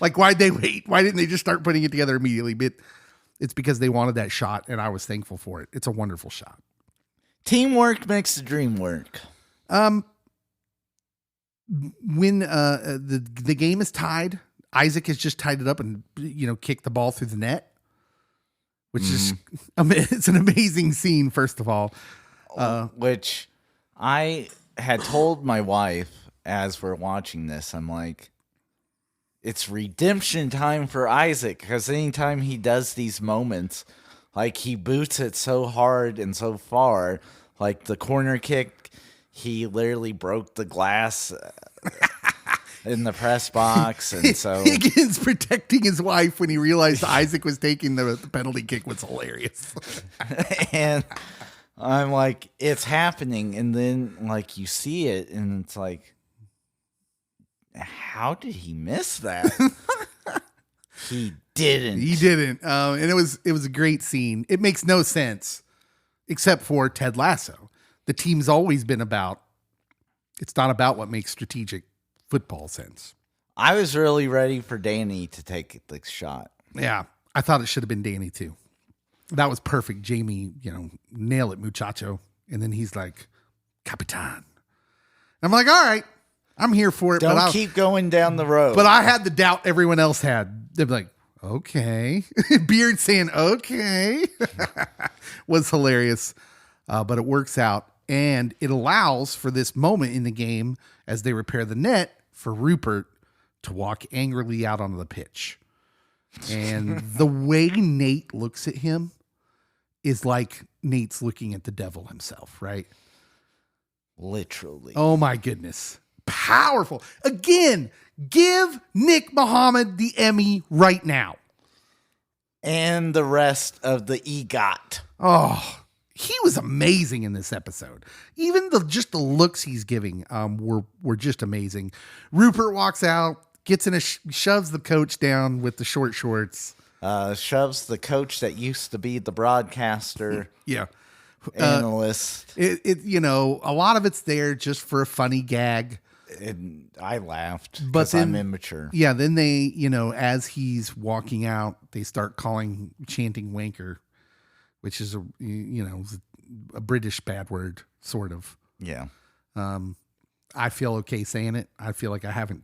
Speaker 2: Like, why'd they wait? Why didn't they just start putting it together immediately? But it's because they wanted that shot, and I was thankful for it. It's a wonderful shot.
Speaker 3: Teamwork makes the dream work.
Speaker 2: When the game is tied, Isaac has just tied it up and, kicked the ball through the net, which is, it's an amazing scene, first of all.
Speaker 3: Which I had told my wife as we're watching this, I'm like, it's redemption time for Isaac, because anytime he does these moments, like he boots it so hard and so far, like the corner kick, he literally broke the glass in the press box, and so
Speaker 2: Higgins protecting his wife when he realized Isaac was taking the penalty kick was hilarious.
Speaker 3: And I'm like, it's happening, and then like you see it, and it's like, how did he miss that? He didn't.
Speaker 2: And it was a great scene. It makes no sense except for Ted Lasso. The team's always been it's not about what makes strategic football sense.
Speaker 3: I was really ready for Danny to take the shot.
Speaker 2: Yeah. I thought it should have been Danny too. That was perfect. Jamie, nail it, muchacho. And then he's like, Capitan. And I'm like, all right, I'm here for it.
Speaker 3: Don't keep going down the road.
Speaker 2: But I had the doubt everyone else had. They're like, okay. Beard saying, okay. Was hilarious. But it works out. And it allows for this moment in the game as they repair the net for Rupert to walk angrily out onto the pitch. And the way Nate looks at him is like Nate's looking at the devil himself, right?
Speaker 3: Literally.
Speaker 2: Oh my goodness. Powerful. Again, give Nick Muhammad the Emmy right now.
Speaker 3: And the rest of the EGOT.
Speaker 2: Oh, he was amazing in this episode. Even just the looks he's giving were just amazing. Rupert walks out, gets in shoves the coach down with the short shorts.
Speaker 3: Shoves the coach that used to be the broadcaster.
Speaker 2: Yeah.
Speaker 3: Analyst.
Speaker 2: A lot of it's there just for a funny gag.
Speaker 3: And I laughed
Speaker 2: But
Speaker 3: because I'm immature.
Speaker 2: Yeah, then they, as he's walking out, they start chanting wanker, which is a British bad word, sort of.
Speaker 3: Yeah.
Speaker 2: I feel okay saying it. I feel like I haven't,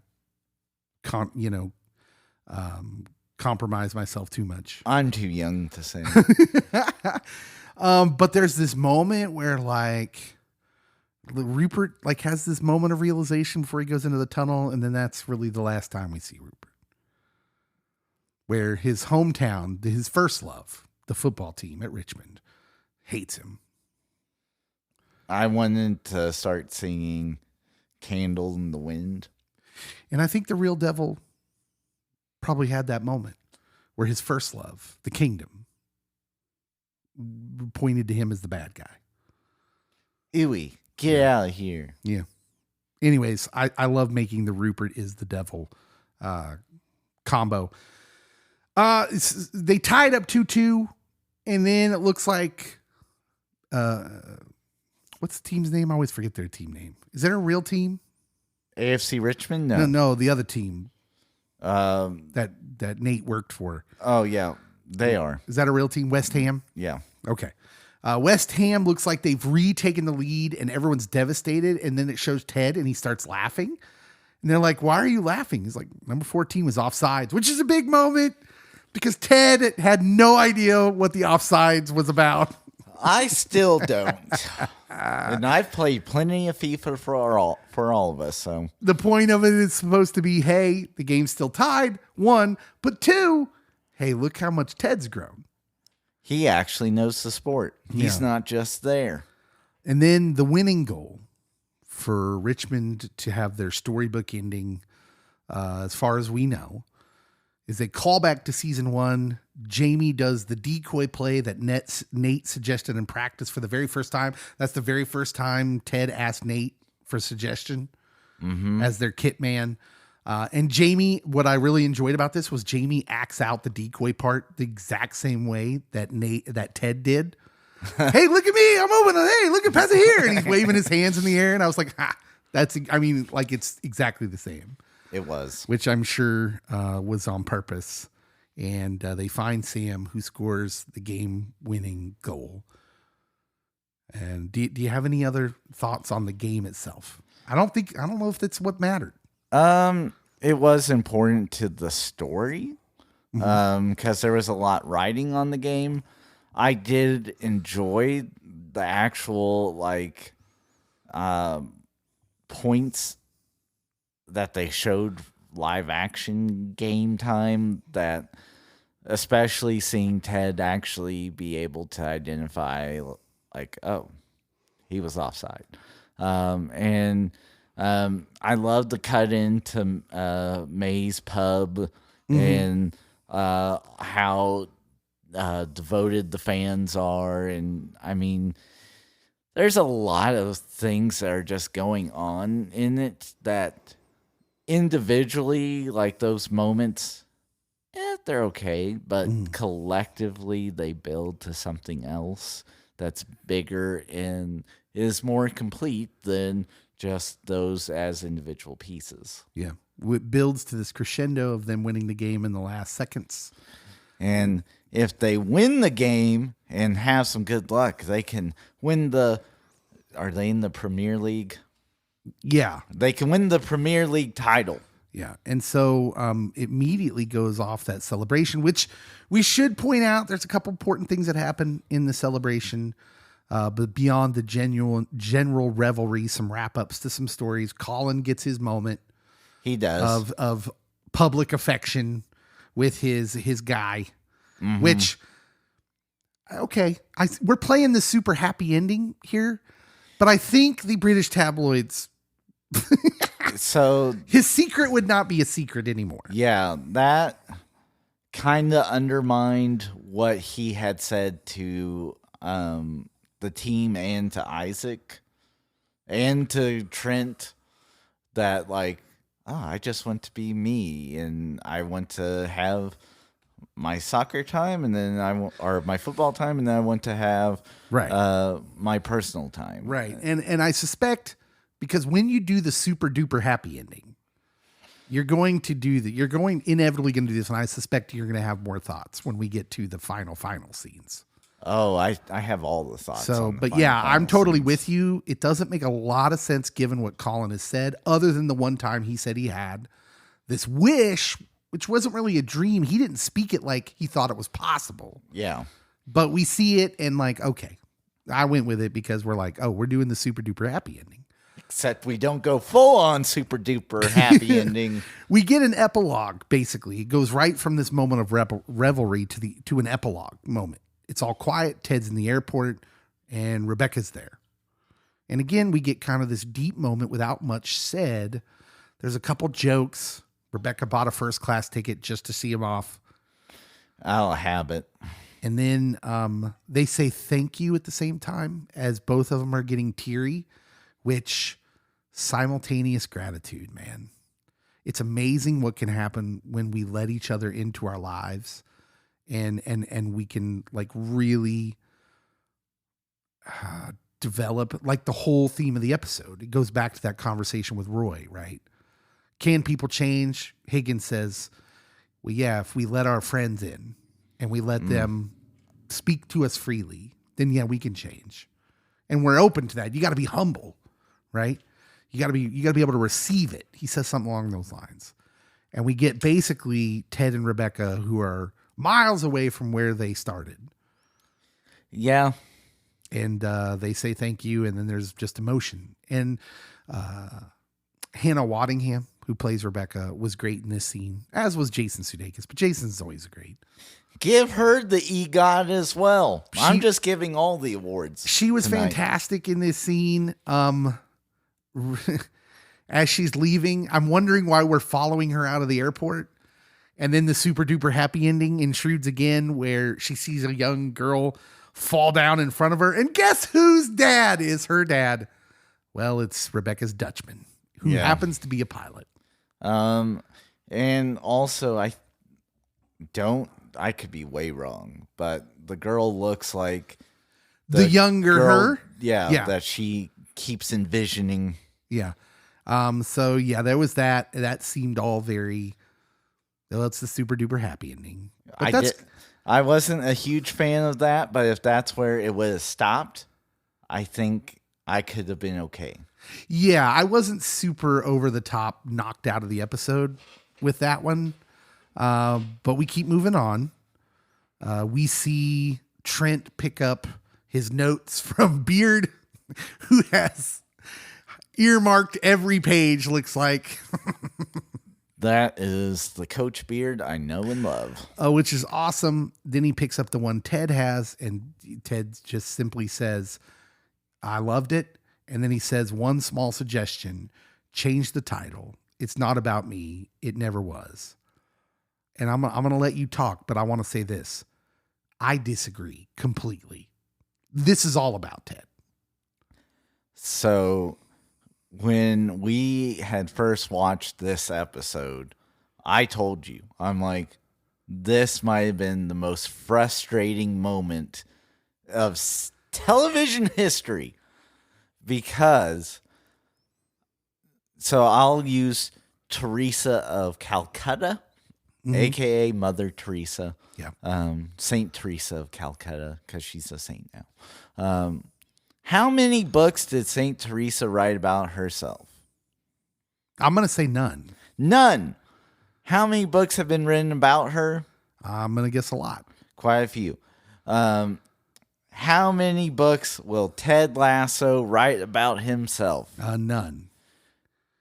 Speaker 2: compromised myself too much.
Speaker 3: I'm too young to say.
Speaker 2: But there's this moment where Rupert has this moment of realization before he goes into the tunnel, and then that's really the last time we see Rupert. Where his hometown, his first love, the football team at Richmond, hates him.
Speaker 3: I wanted to start singing Candle in the Wind.
Speaker 2: And I think the real devil probably had that moment where his first love, the kingdom, pointed to him as the bad guy.
Speaker 3: Ewy, get out of here.
Speaker 2: Yeah. Anyways, I love making the Rupert is the devil combo. They tied up 2-2, and then it looks like what's the team's name? I always forget their team name. Is that a real team?
Speaker 3: AFC Richmond?
Speaker 2: No, the other team
Speaker 3: that
Speaker 2: Nate worked for.
Speaker 3: Oh, yeah, they are.
Speaker 2: Is that a real team? West Ham?
Speaker 3: Yeah.
Speaker 2: Okay. West Ham looks like they've retaken the lead and everyone's devastated. And then it shows Ted and he starts laughing. And they're like, why are you laughing? He's like, number 14 was offsides, which is a big moment because Ted had no idea what the offsides was about.
Speaker 3: I still don't. And I've played plenty of FIFA for all of us. So
Speaker 2: the point of it is supposed to be, hey, the game's still tied, 1, but 2, hey, look how much Ted's grown.
Speaker 3: He actually knows the sport. He's not just there.
Speaker 2: And then the winning goal for Richmond to have their storybook ending, as far as we know, is a callback to season 1. Jamie does the decoy play that Nate suggested in practice for the very first time. That's the very first time Ted asked Nate for suggestion as their kit man. And Jamie, what I really enjoyed about this was Jamie acts out the decoy part the exact same way that Ted did. Hey, look at me. I'm open. Hey, look at pass it here. And he's waving his hands in the air. And I was like, it's exactly the same.
Speaker 3: It was.
Speaker 2: Which I'm sure was on purpose. And they find Sam, who scores the game-winning goal. And do you have any other thoughts on the game itself? I don't know if that's what mattered.
Speaker 3: It was important to the story, because there was a lot riding on the game. I did enjoy the actual points that they showed live action game time, that especially seeing Ted actually be able to identify he was offside. I love the cut into May's pub and how devoted the fans are. And I mean, there's a lot of things that are just going on in it that individually, like those moments, they're okay, but collectively they build to something else that's bigger and is more complete than just those as individual pieces.
Speaker 2: Yeah. It builds to this crescendo of them winning the game in the last seconds.
Speaker 3: And if they win the game and have some good luck, they can win are they in the Premier League?
Speaker 2: Yeah.
Speaker 3: They can win the Premier League title.
Speaker 2: Yeah. And so immediately goes off that celebration, which we should point out there's a couple important things that happen in the celebration. But beyond the general revelry, some wrap-ups to some stories. Colin gets his moment.
Speaker 3: He does.
Speaker 2: Of public affection with his guy, which Okay, we're playing the super happy ending here, but I think the British tabloids.
Speaker 3: So
Speaker 2: his secret would not be a secret anymore.
Speaker 3: Yeah, that kind of undermined what he had said to the team and to Isaac and to Trent, that like, oh, I just want to be me and I want to have my soccer time and then or my football time and then I want to have my personal time.
Speaker 2: Right. And I suspect, because when you do the super duper happy ending, you're going to do that. You're inevitably going to do this. And I suspect you're going to have more thoughts when we get to the final scenes.
Speaker 3: Oh, I have all the thoughts.
Speaker 2: So, but yeah, I'm totally with you. It doesn't make a lot of sense given what Colin has said, other than the one time he said he had this wish, which wasn't really a dream. He didn't speak it like he thought it was possible.
Speaker 3: Yeah.
Speaker 2: But we see it and like, okay, I went with it because we're like, oh, we're doing the super duper happy ending.
Speaker 3: Except we don't go full on super duper happy ending.
Speaker 2: We get an epilogue, basically. It goes right from this moment of revelry to an epilogue moment. It's all quiet. Ted's in the airport and Rebecca's there. And again, we get kind of this deep moment without much said. There's a couple jokes. Rebecca bought a first class ticket just to see him off.
Speaker 3: I'll have it.
Speaker 2: And then they say thank you at the same time as both of them are getting teary, which simultaneous gratitude, man. It's amazing what can happen when we let each other into our lives and we can like really develop like the whole theme of the episode. It goes back to that conversation with Roy, right? Can people change? Higgins says, well, yeah, if we let our friends in and we let them speak to us freely, then yeah, we can change. And we're open to that. You got to be humble, right? You got to be able to receive it. He says something along those lines. And we get basically Ted and Rebecca, who are miles away from where they started.
Speaker 3: Yeah.
Speaker 2: And they say thank you. And then there's just emotion. And Hannah Waddingham, who plays Rebecca, was great in this scene, as was Jason Sudeikis. But Jason's always great.
Speaker 3: Give her the EGOT as well. I'm just giving all the awards.
Speaker 2: She was fantastic in this scene. As she's leaving, I'm wondering why we're following her out of the airport. And then the super duper happy ending intrudes again, where she sees a young girl fall down in front of her. And guess whose dad is her dad? Well, it's Rebecca's Dutchman, who happens to be a pilot.
Speaker 3: And also I could be way wrong, but the girl looks like
Speaker 2: the younger
Speaker 3: girl,
Speaker 2: her.
Speaker 3: Yeah, that she keeps envisioning.
Speaker 2: Yeah. So yeah, there was that. That seemed all very, well, it's the super duper happy ending. But
Speaker 3: I wasn't a huge fan of that, but if that's where it would have stopped, I think I could have been okay.
Speaker 2: Yeah, I wasn't super over the top knocked out of the episode with that one. But we keep moving on. We see Trent pick up his notes from Beard, who has earmarked every page, looks like.
Speaker 3: That is the Coach Beard I know and love.
Speaker 2: Which is awesome. Then he picks up the one Ted has, and Ted just simply says, I loved it. And then he says, one small suggestion, change the title. It's not about me. It never was. And I'm going to let you talk, but I want to say this. I disagree completely. This is all about Ted.
Speaker 3: So when we had first watched this episode, I told you, I'm like, this might have been the most frustrating moment of television history. Because, so I'll use Teresa of Calcutta, a.k.a. Mother Teresa.
Speaker 2: Yeah.
Speaker 3: Saint Teresa of Calcutta, because she's a saint now. How many books did Saint Teresa write about herself?
Speaker 2: I'm going to say none.
Speaker 3: None. How many books have been written about her?
Speaker 2: I'm going to guess a lot.
Speaker 3: Quite a few. How many books will Ted Lasso write about himself?
Speaker 2: None.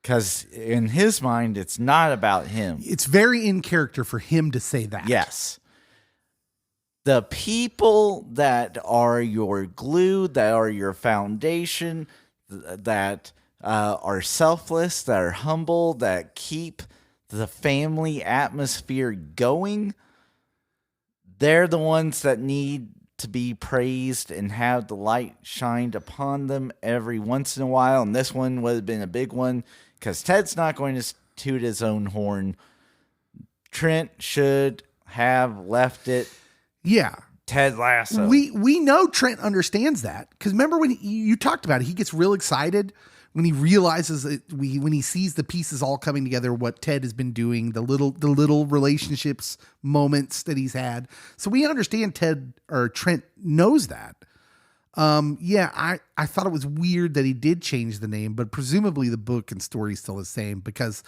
Speaker 3: Because in his mind, it's not about him.
Speaker 2: It's very in character for him to say that.
Speaker 3: Yes. the people that are your glue, that are your foundation, that are selfless, that are humble, that keep the family atmosphere going, they're the ones that need to be praised and have the light shined upon them every once in a while. And this one would have been a big one because Ted's not going to toot his own horn. Trent should have left it.
Speaker 2: Yeah.
Speaker 3: Ted Lasso.
Speaker 2: We know Trent understands that because remember when you talked about it, he gets real excited when he realizes that when he sees the pieces all coming together, what Ted has been doing, the little relationships moments that he's had. So we understand Trent knows that. I thought it was weird that he did change the name, but presumably the book and story is still the same because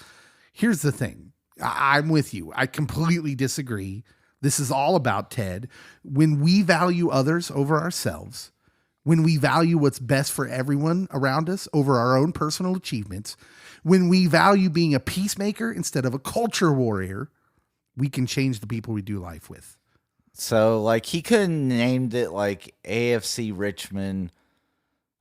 Speaker 2: here's the thing. I'm with you. I completely disagree. This is all about Ted. When we value others over ourselves, when we value what's best for everyone around us over our own personal achievements, when we value being a peacemaker instead of a culture warrior, we can change the people we do life with.
Speaker 3: So, like, he could have named it, like, AFC Richmond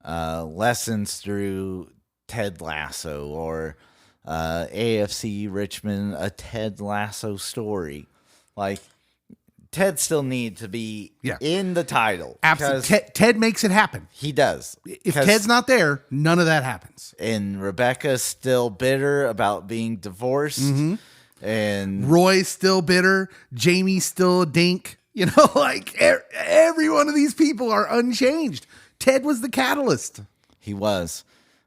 Speaker 3: Lessons Through Ted Lasso or AFC Richmond, A Ted Lasso Story. Like, Ted still needs to be in the title.
Speaker 2: Absolutely. Ted makes it happen.
Speaker 3: He does.
Speaker 2: If Ted's not there, none of that happens.
Speaker 3: And Rebecca's still bitter about being divorced. Mm-hmm. And
Speaker 2: Roy's still bitter. Jamie's still a dink. You know, like every one of these people are unchanged. Ted was the catalyst.
Speaker 3: He was.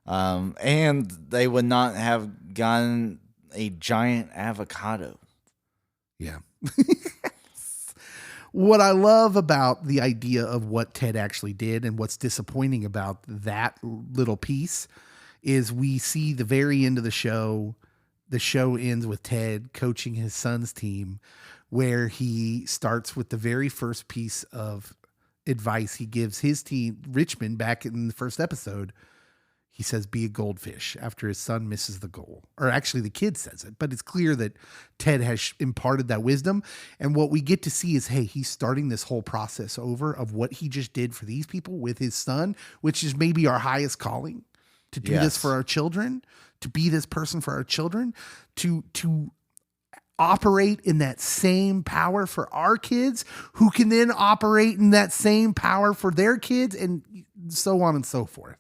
Speaker 3: And they would not have gotten a giant avocado.
Speaker 2: Yeah. What I love about the idea of what Ted actually did and what's disappointing about that little piece is we see the very end of the show. The show ends with Ted coaching his son's team, where he starts with the very first piece of advice he gives his team, Richmond, back in the first episode. He says, be a goldfish after his son misses the goal. Or actually the kid says it, but it's clear that Ted has imparted that wisdom. And what we get to see is, hey, he's starting this whole process over of what he just did for these people with his son, which is maybe our highest calling, to do this for our children, to be this person for our children, to operate in that same power for our kids, who can then operate in that same power for their kids, and so on and so forth.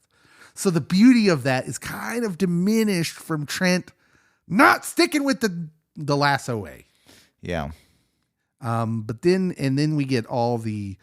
Speaker 2: So the beauty of that is kind of diminished from Trent not sticking with the Lasso way.
Speaker 3: Yeah.
Speaker 2: But then we get all the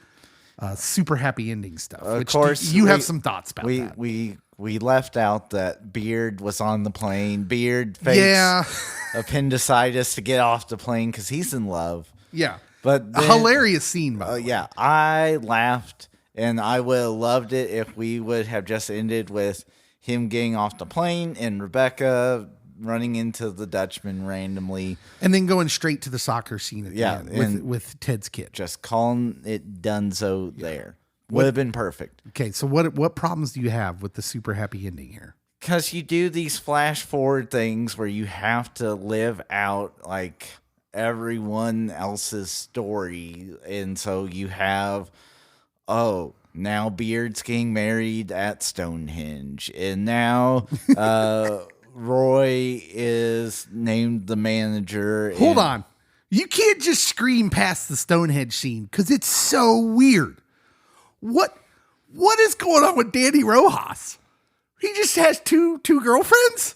Speaker 2: super happy ending stuff.
Speaker 3: Of
Speaker 2: which
Speaker 3: course,
Speaker 2: you have some thoughts about that.
Speaker 3: We left out that Beard was on the plane. Beard fakes appendicitis to get off the plane because he's in love.
Speaker 2: Yeah.
Speaker 3: But then,
Speaker 2: a hilarious scene.
Speaker 3: I laughed. And I would have loved it if we would have just ended with him getting off the plane and Rebecca running into the Dutchman randomly.
Speaker 2: And then going straight to the soccer scene at the end with Ted's kid.
Speaker 3: Just calling it donezo there. Would have been perfect.
Speaker 2: Okay, so what problems do you have with the super happy ending here?
Speaker 3: Because you do these flash forward things where you have to live out like everyone else's story. And so you have... Oh, now Beard's getting married at Stonehenge. And now Roy is named the manager.
Speaker 2: Hold on. You can't just scream past the Stonehenge scene because it's so weird. What is going on with Danny Rojas? He just has two girlfriends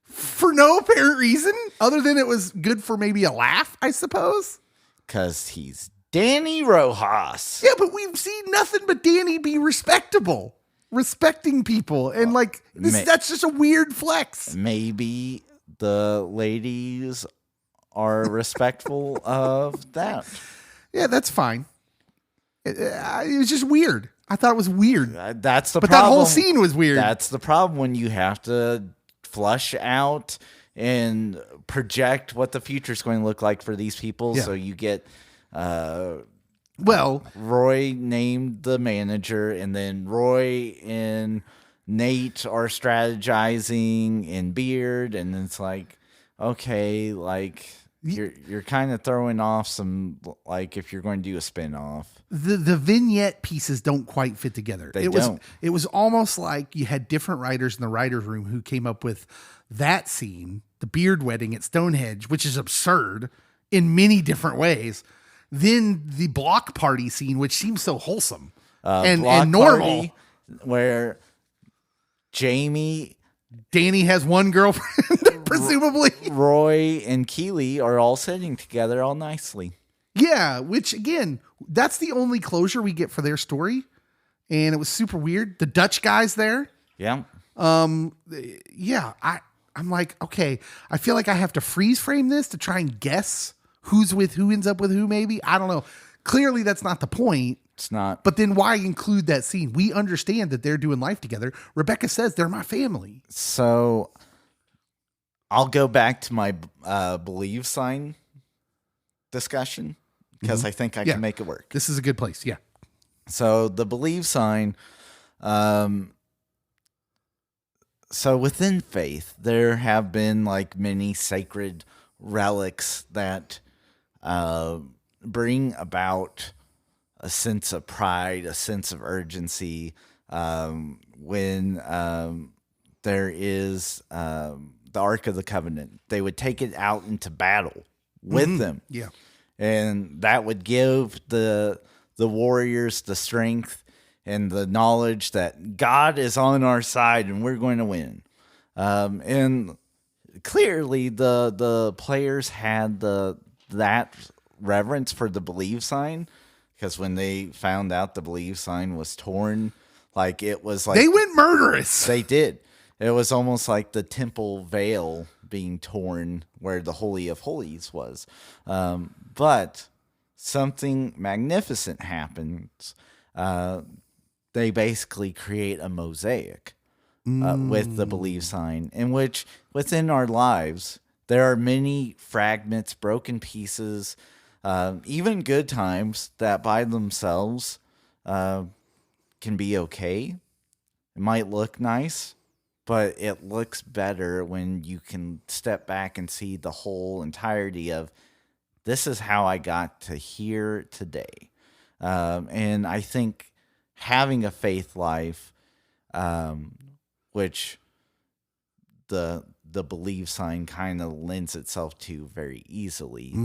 Speaker 2: for no apparent reason other than it was good for maybe a laugh, I suppose.
Speaker 3: Because he's Danny Rojas.
Speaker 2: Yeah, but we've seen nothing but Danny be respecting people. And like, that's just a weird flex.
Speaker 3: Maybe the ladies are respectful of that.
Speaker 2: Yeah, that's fine. It was just weird. I thought it was weird.
Speaker 3: That's the
Speaker 2: problem. But that whole scene was weird.
Speaker 3: That's the problem when you have to flush out and project what the future is going to look like for these people. Yeah. So you get... Roy named the manager, and then Roy and Nate are strategizing in Beard, and it's like, okay, like you're kind of throwing off some, like, if you're going to do a spinoff.
Speaker 2: The vignette pieces don't quite fit together.
Speaker 3: They don't.
Speaker 2: It was almost like you had different writers in the writer's room who came up with that scene, the beard wedding at Stonehenge, which is absurd in many different ways. Then the block party scene, which seems so wholesome and normal.
Speaker 3: Party, where
Speaker 2: Danny has one girlfriend, presumably.
Speaker 3: Roy and Keeley are all sitting together all nicely.
Speaker 2: Yeah, which again, that's the only closure we get for their story. And it was super weird. The Dutch guy's there.
Speaker 3: Yeah.
Speaker 2: Yeah, I'm like, okay, I feel like I have to freeze frame this to try and guess who's with who, ends up with who, maybe. I don't know. Clearly that's not the point.
Speaker 3: It's not.
Speaker 2: But then why include that scene? We understand that they're doing life together. Rebecca says they're my family.
Speaker 3: So I'll go back to my believe sign discussion because I think I can make it work.
Speaker 2: This is a good place. Yeah.
Speaker 3: So the believe sign, so within faith, there have been like many sacred relics that bring about a sense of pride, a sense of urgency when there is the Ark of the Covenant. They would take it out into battle with them.
Speaker 2: Yeah.
Speaker 3: And that would give the warriors the strength and the knowledge that God is on our side and we're going to win. And clearly the players had that reverence for the believe sign, because when they found out the believe sign was torn, like it was like
Speaker 2: they went murderous.
Speaker 3: They did. It was almost like the temple veil being torn where the Holy of Holies was. But something magnificent happens. They basically create a mosaic with the believe sign, in which within our lives, there are many fragments, broken pieces, even good times that by themselves can be okay. It might look nice, but it looks better when you can step back and see the whole entirety of, this is how I got to here today. And I think having a faith life, which the believe sign kind of lends itself to very easily,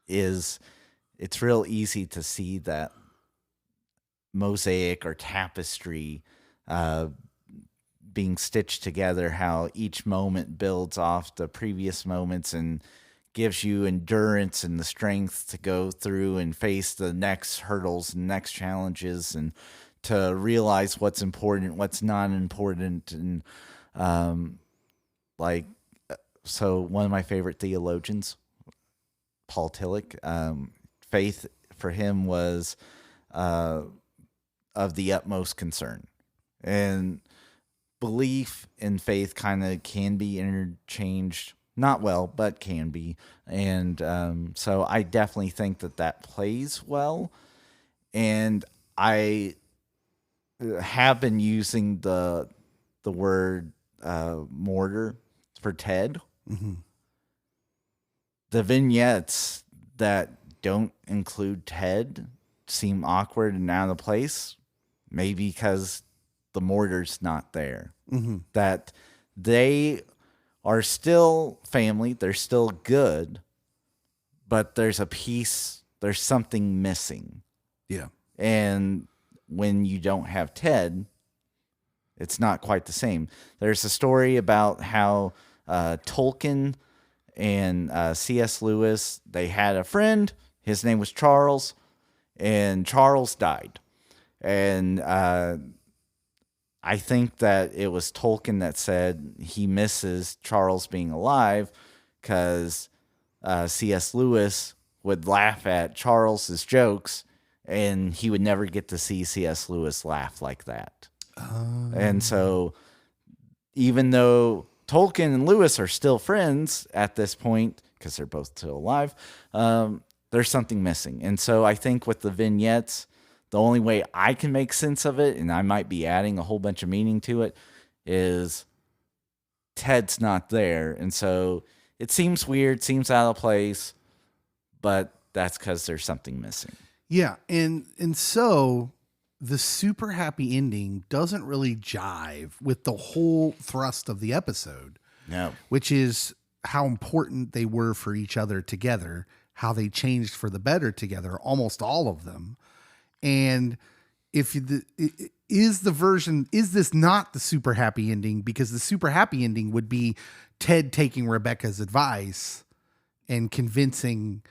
Speaker 3: it's real easy to see that mosaic or tapestry being stitched together, how each moment builds off the previous moments and gives you endurance and the strength to go through and face the next hurdles and next challenges, and to realize what's important, what's not important. And so one of my favorite theologians, Paul Tillich, faith for him was of the utmost concern. And belief and faith kind of can be interchanged. Not well, but can be. And so I definitely think that plays well. And I have been using the word mortar for Ted.
Speaker 2: Mm-hmm.
Speaker 3: The vignettes that don't include Ted seem awkward and out of place, maybe because the mortar's not there.
Speaker 2: Mm-hmm.
Speaker 3: That they are still family, they're still good, but there's a piece, there's something missing.
Speaker 2: Yeah.
Speaker 3: And when you don't have Ted, it's not quite the same. There's a story about how Tolkien and C.S. Lewis, they had a friend, his name was Charles, and Charles died. And I think that it was Tolkien that said he misses Charles being alive because C.S. Lewis would laugh at Charles's jokes, and he would never get to see C.S. Lewis laugh like that. And so even though Tolkien and Lewis are still friends at this point, because they're both still alive, there's something missing. And so I think with the vignettes, the only way I can make sense of it, and I might be adding a whole bunch of meaning to it, is Ted's not there. And so it seems weird, seems out of place, but that's because there's something missing.
Speaker 2: Yeah, and so the super happy ending doesn't really jive with the whole thrust of the episode,
Speaker 3: No.
Speaker 2: which is how important they were for each other together, how they changed for the better together, almost all of them. And if is this not the super happy ending? Because the super happy ending would be Ted taking Rebecca's advice and convincing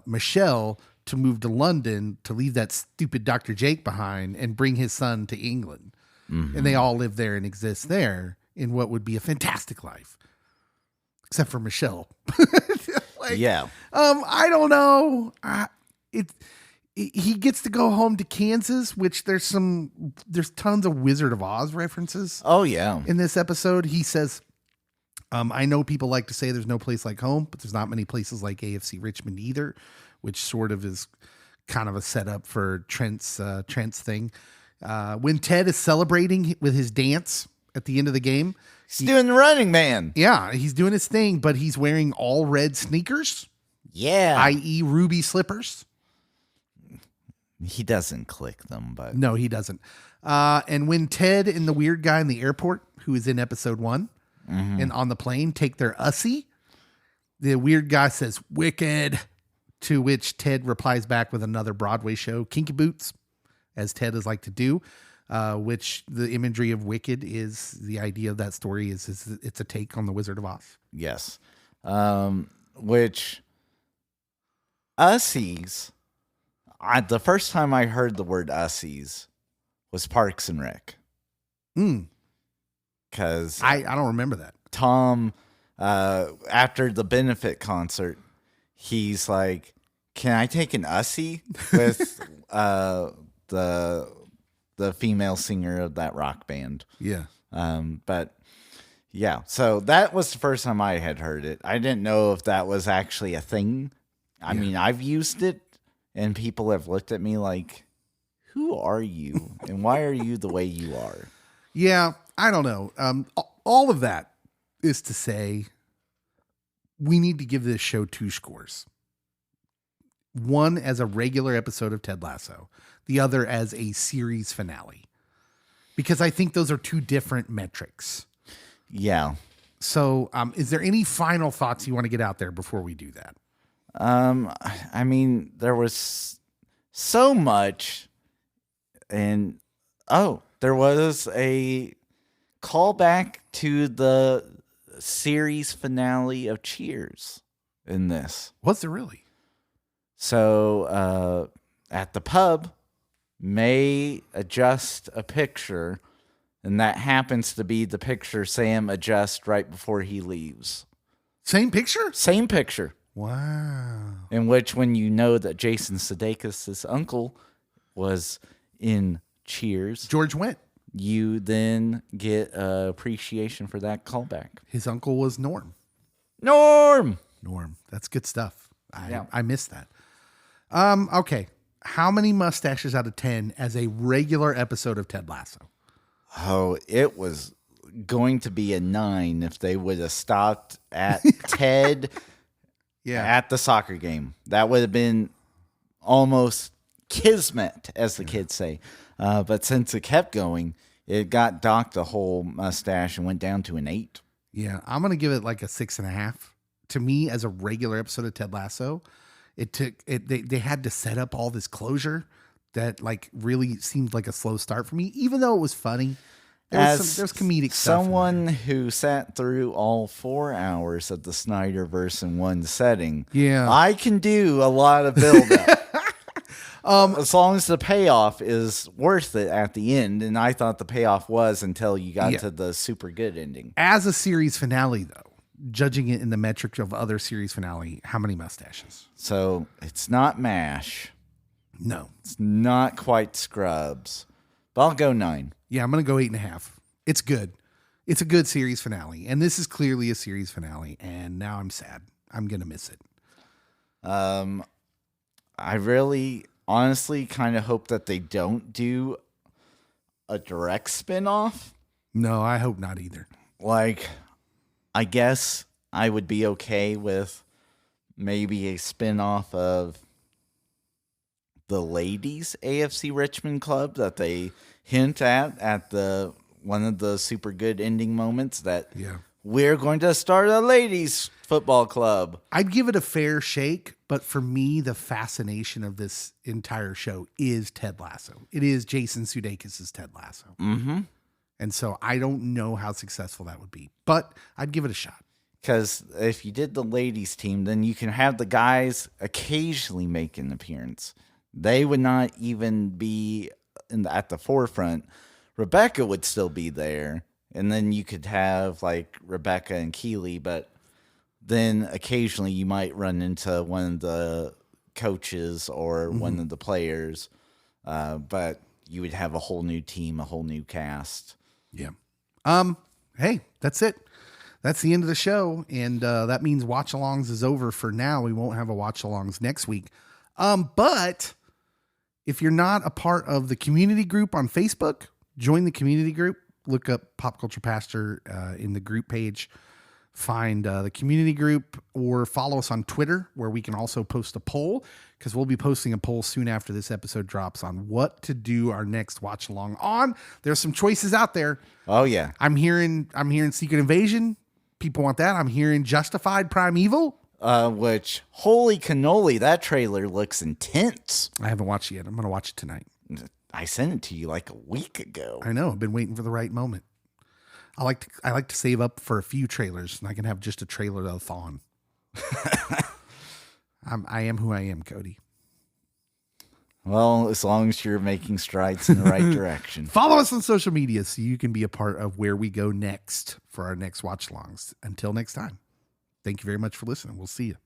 Speaker 2: Michelle to move to London to leave that stupid Dr. Jake behind and bring his son to England. And they all live there and exist there in what would be a fantastic life. Except for Michelle.
Speaker 3: Yeah.
Speaker 2: I don't know. He gets to go home to Kansas, which there's tons of Wizard of Oz references.
Speaker 3: Oh, yeah.
Speaker 2: In this episode, he says, I know people like to say there's no place like home, but there's not many places like AFC Richmond either, which sort of is kind of a setup for Trent's thing. When Ted is celebrating with his dance at the end of the game,
Speaker 3: He's doing the Running Man.
Speaker 2: yeah, he's doing his thing, but he's wearing all red sneakers,
Speaker 3: Yeah.
Speaker 2: i.e. ruby slippers.
Speaker 3: He doesn't click them, but
Speaker 2: No, he doesn't. And when Ted and the weird guy in the airport, who is in episode 1, and on the plane take their ussy, the weird guy says, "Wicked," to which Ted replies back with another Broadway show, Kinky Boots, as Ted is like to do, which the imagery of Wicked is the idea of that story is it's a take on the Wizard of Oz.
Speaker 3: yes. Which ussies, the first time I heard the word ussies was Parks and Rec. Because
Speaker 2: I don't remember that.
Speaker 3: Tom, after the benefit concert, he's like, "Can I take an ussie with the female singer of that rock band?"
Speaker 2: Yeah.
Speaker 3: But yeah, so that was the first time I had heard it. I didn't know if that was actually a thing. I mean, I've used it, and people have looked at me like, "Who are you, and why are you the way you are?"
Speaker 2: Yeah, I don't know. All of that is to say we need to give this show 2 scores. One as a regular episode of Ted Lasso, the other as a series finale. Because I think those are 2 different metrics.
Speaker 3: Yeah.
Speaker 2: So is there any final thoughts you want to get out there before we do that?
Speaker 3: I mean, there was so much, and there was a callback to the series finale of Cheers in this.
Speaker 2: Was there really?
Speaker 3: So at the pub, May adjust a picture, and that happens to be the picture Sam adjusts right before he leaves.
Speaker 2: Same picture?
Speaker 3: Same picture.
Speaker 2: Wow.
Speaker 3: In which, when you know that Jason Sudeikis' uncle was in Cheers,
Speaker 2: George Wendt.
Speaker 3: you then get appreciation for that callback.
Speaker 2: His uncle was Norm.
Speaker 3: Norm!
Speaker 2: That's good stuff.
Speaker 3: Yeah.
Speaker 2: I missed that. Okay. How many mustaches out of 10 as a regular episode of Ted Lasso?
Speaker 3: Oh, it was going to be a 9 if they would have stopped at Ted at the soccer game. That would have been almost kismet, as the kids say. But since it kept going, it got docked a whole mustache and went down to an 8.
Speaker 2: Yeah, I'm going to give it like a 6.5. To me, as a regular episode of Ted Lasso, they had to set up all this closure that like really seemed like a slow start for me, even though it was funny. There's comedic stuff.
Speaker 3: Someone who sat through all 4 hours of the Snyderverse in one setting, I can do a lot of build-up. As long as the payoff is worth it at the end, and I thought the payoff was until you got to the super good ending.
Speaker 2: As a series finale, though, judging it in the metric of other series finale, how many mustaches?
Speaker 3: So it's not MASH.
Speaker 2: No.
Speaker 3: It's not quite Scrubs. But I'll go 9.
Speaker 2: Yeah, I'm going to go 8.5. It's good. It's a good series finale. And this is clearly a series finale. And now I'm sad. I'm going to miss it.
Speaker 3: I really, honestly, kind of hope that they don't do a direct spinoff.
Speaker 2: No, I hope not either.
Speaker 3: Like, I guess I would be okay with maybe a spin-off of the ladies AFC Richmond Club that they hint at the one of the super good ending moments that we're going to start a ladies football club.
Speaker 2: I'd give it a fair shake, but for me, the fascination of this entire show is Ted Lasso. It is Jason Sudeikis' Ted Lasso.
Speaker 3: Mm-hmm.
Speaker 2: And so I don't know how successful that would be, but I'd give it a shot.
Speaker 3: Because if you did the ladies team, then you can have the guys occasionally make an appearance. They would not even be at the forefront. Rebecca would still be there. And then you could have like Rebecca and Keely, but then occasionally you might run into one of the coaches or one of the players. But you would have a whole new team, a whole new cast.
Speaker 2: Yeah. Hey, that's it. That's the end of the show. And that means Watch Alongs is over for now. We won't have a Watch Alongs next week. But if you're not a part of the community group on Facebook, join the community group. Look up Pop Culture Pastor in the group page. Find the community group or follow us on Twitter, where we can also post a poll, because we'll be posting a poll soon after this episode drops on what to do our next watch along on. There's some choices out there.
Speaker 3: Oh yeah.
Speaker 2: I'm hearing Secret Invasion. People want that. I'm hearing Justified Primeval.
Speaker 3: Which, holy cannoli, that trailer looks intense.
Speaker 2: I haven't watched it yet. I'm going to watch it tonight.
Speaker 3: I sent it to you like a week ago.
Speaker 2: I know. I've been waiting for the right moment. I like to save up for a few trailers, and I can have just a trailer-a-thon. I am who I am, Cody.
Speaker 3: Well, as long as you're making strides in the right direction.
Speaker 2: Follow us on social media so you can be a part of where we go next for our next watch-alongs. Until next time, thank you very much for listening. We'll see you.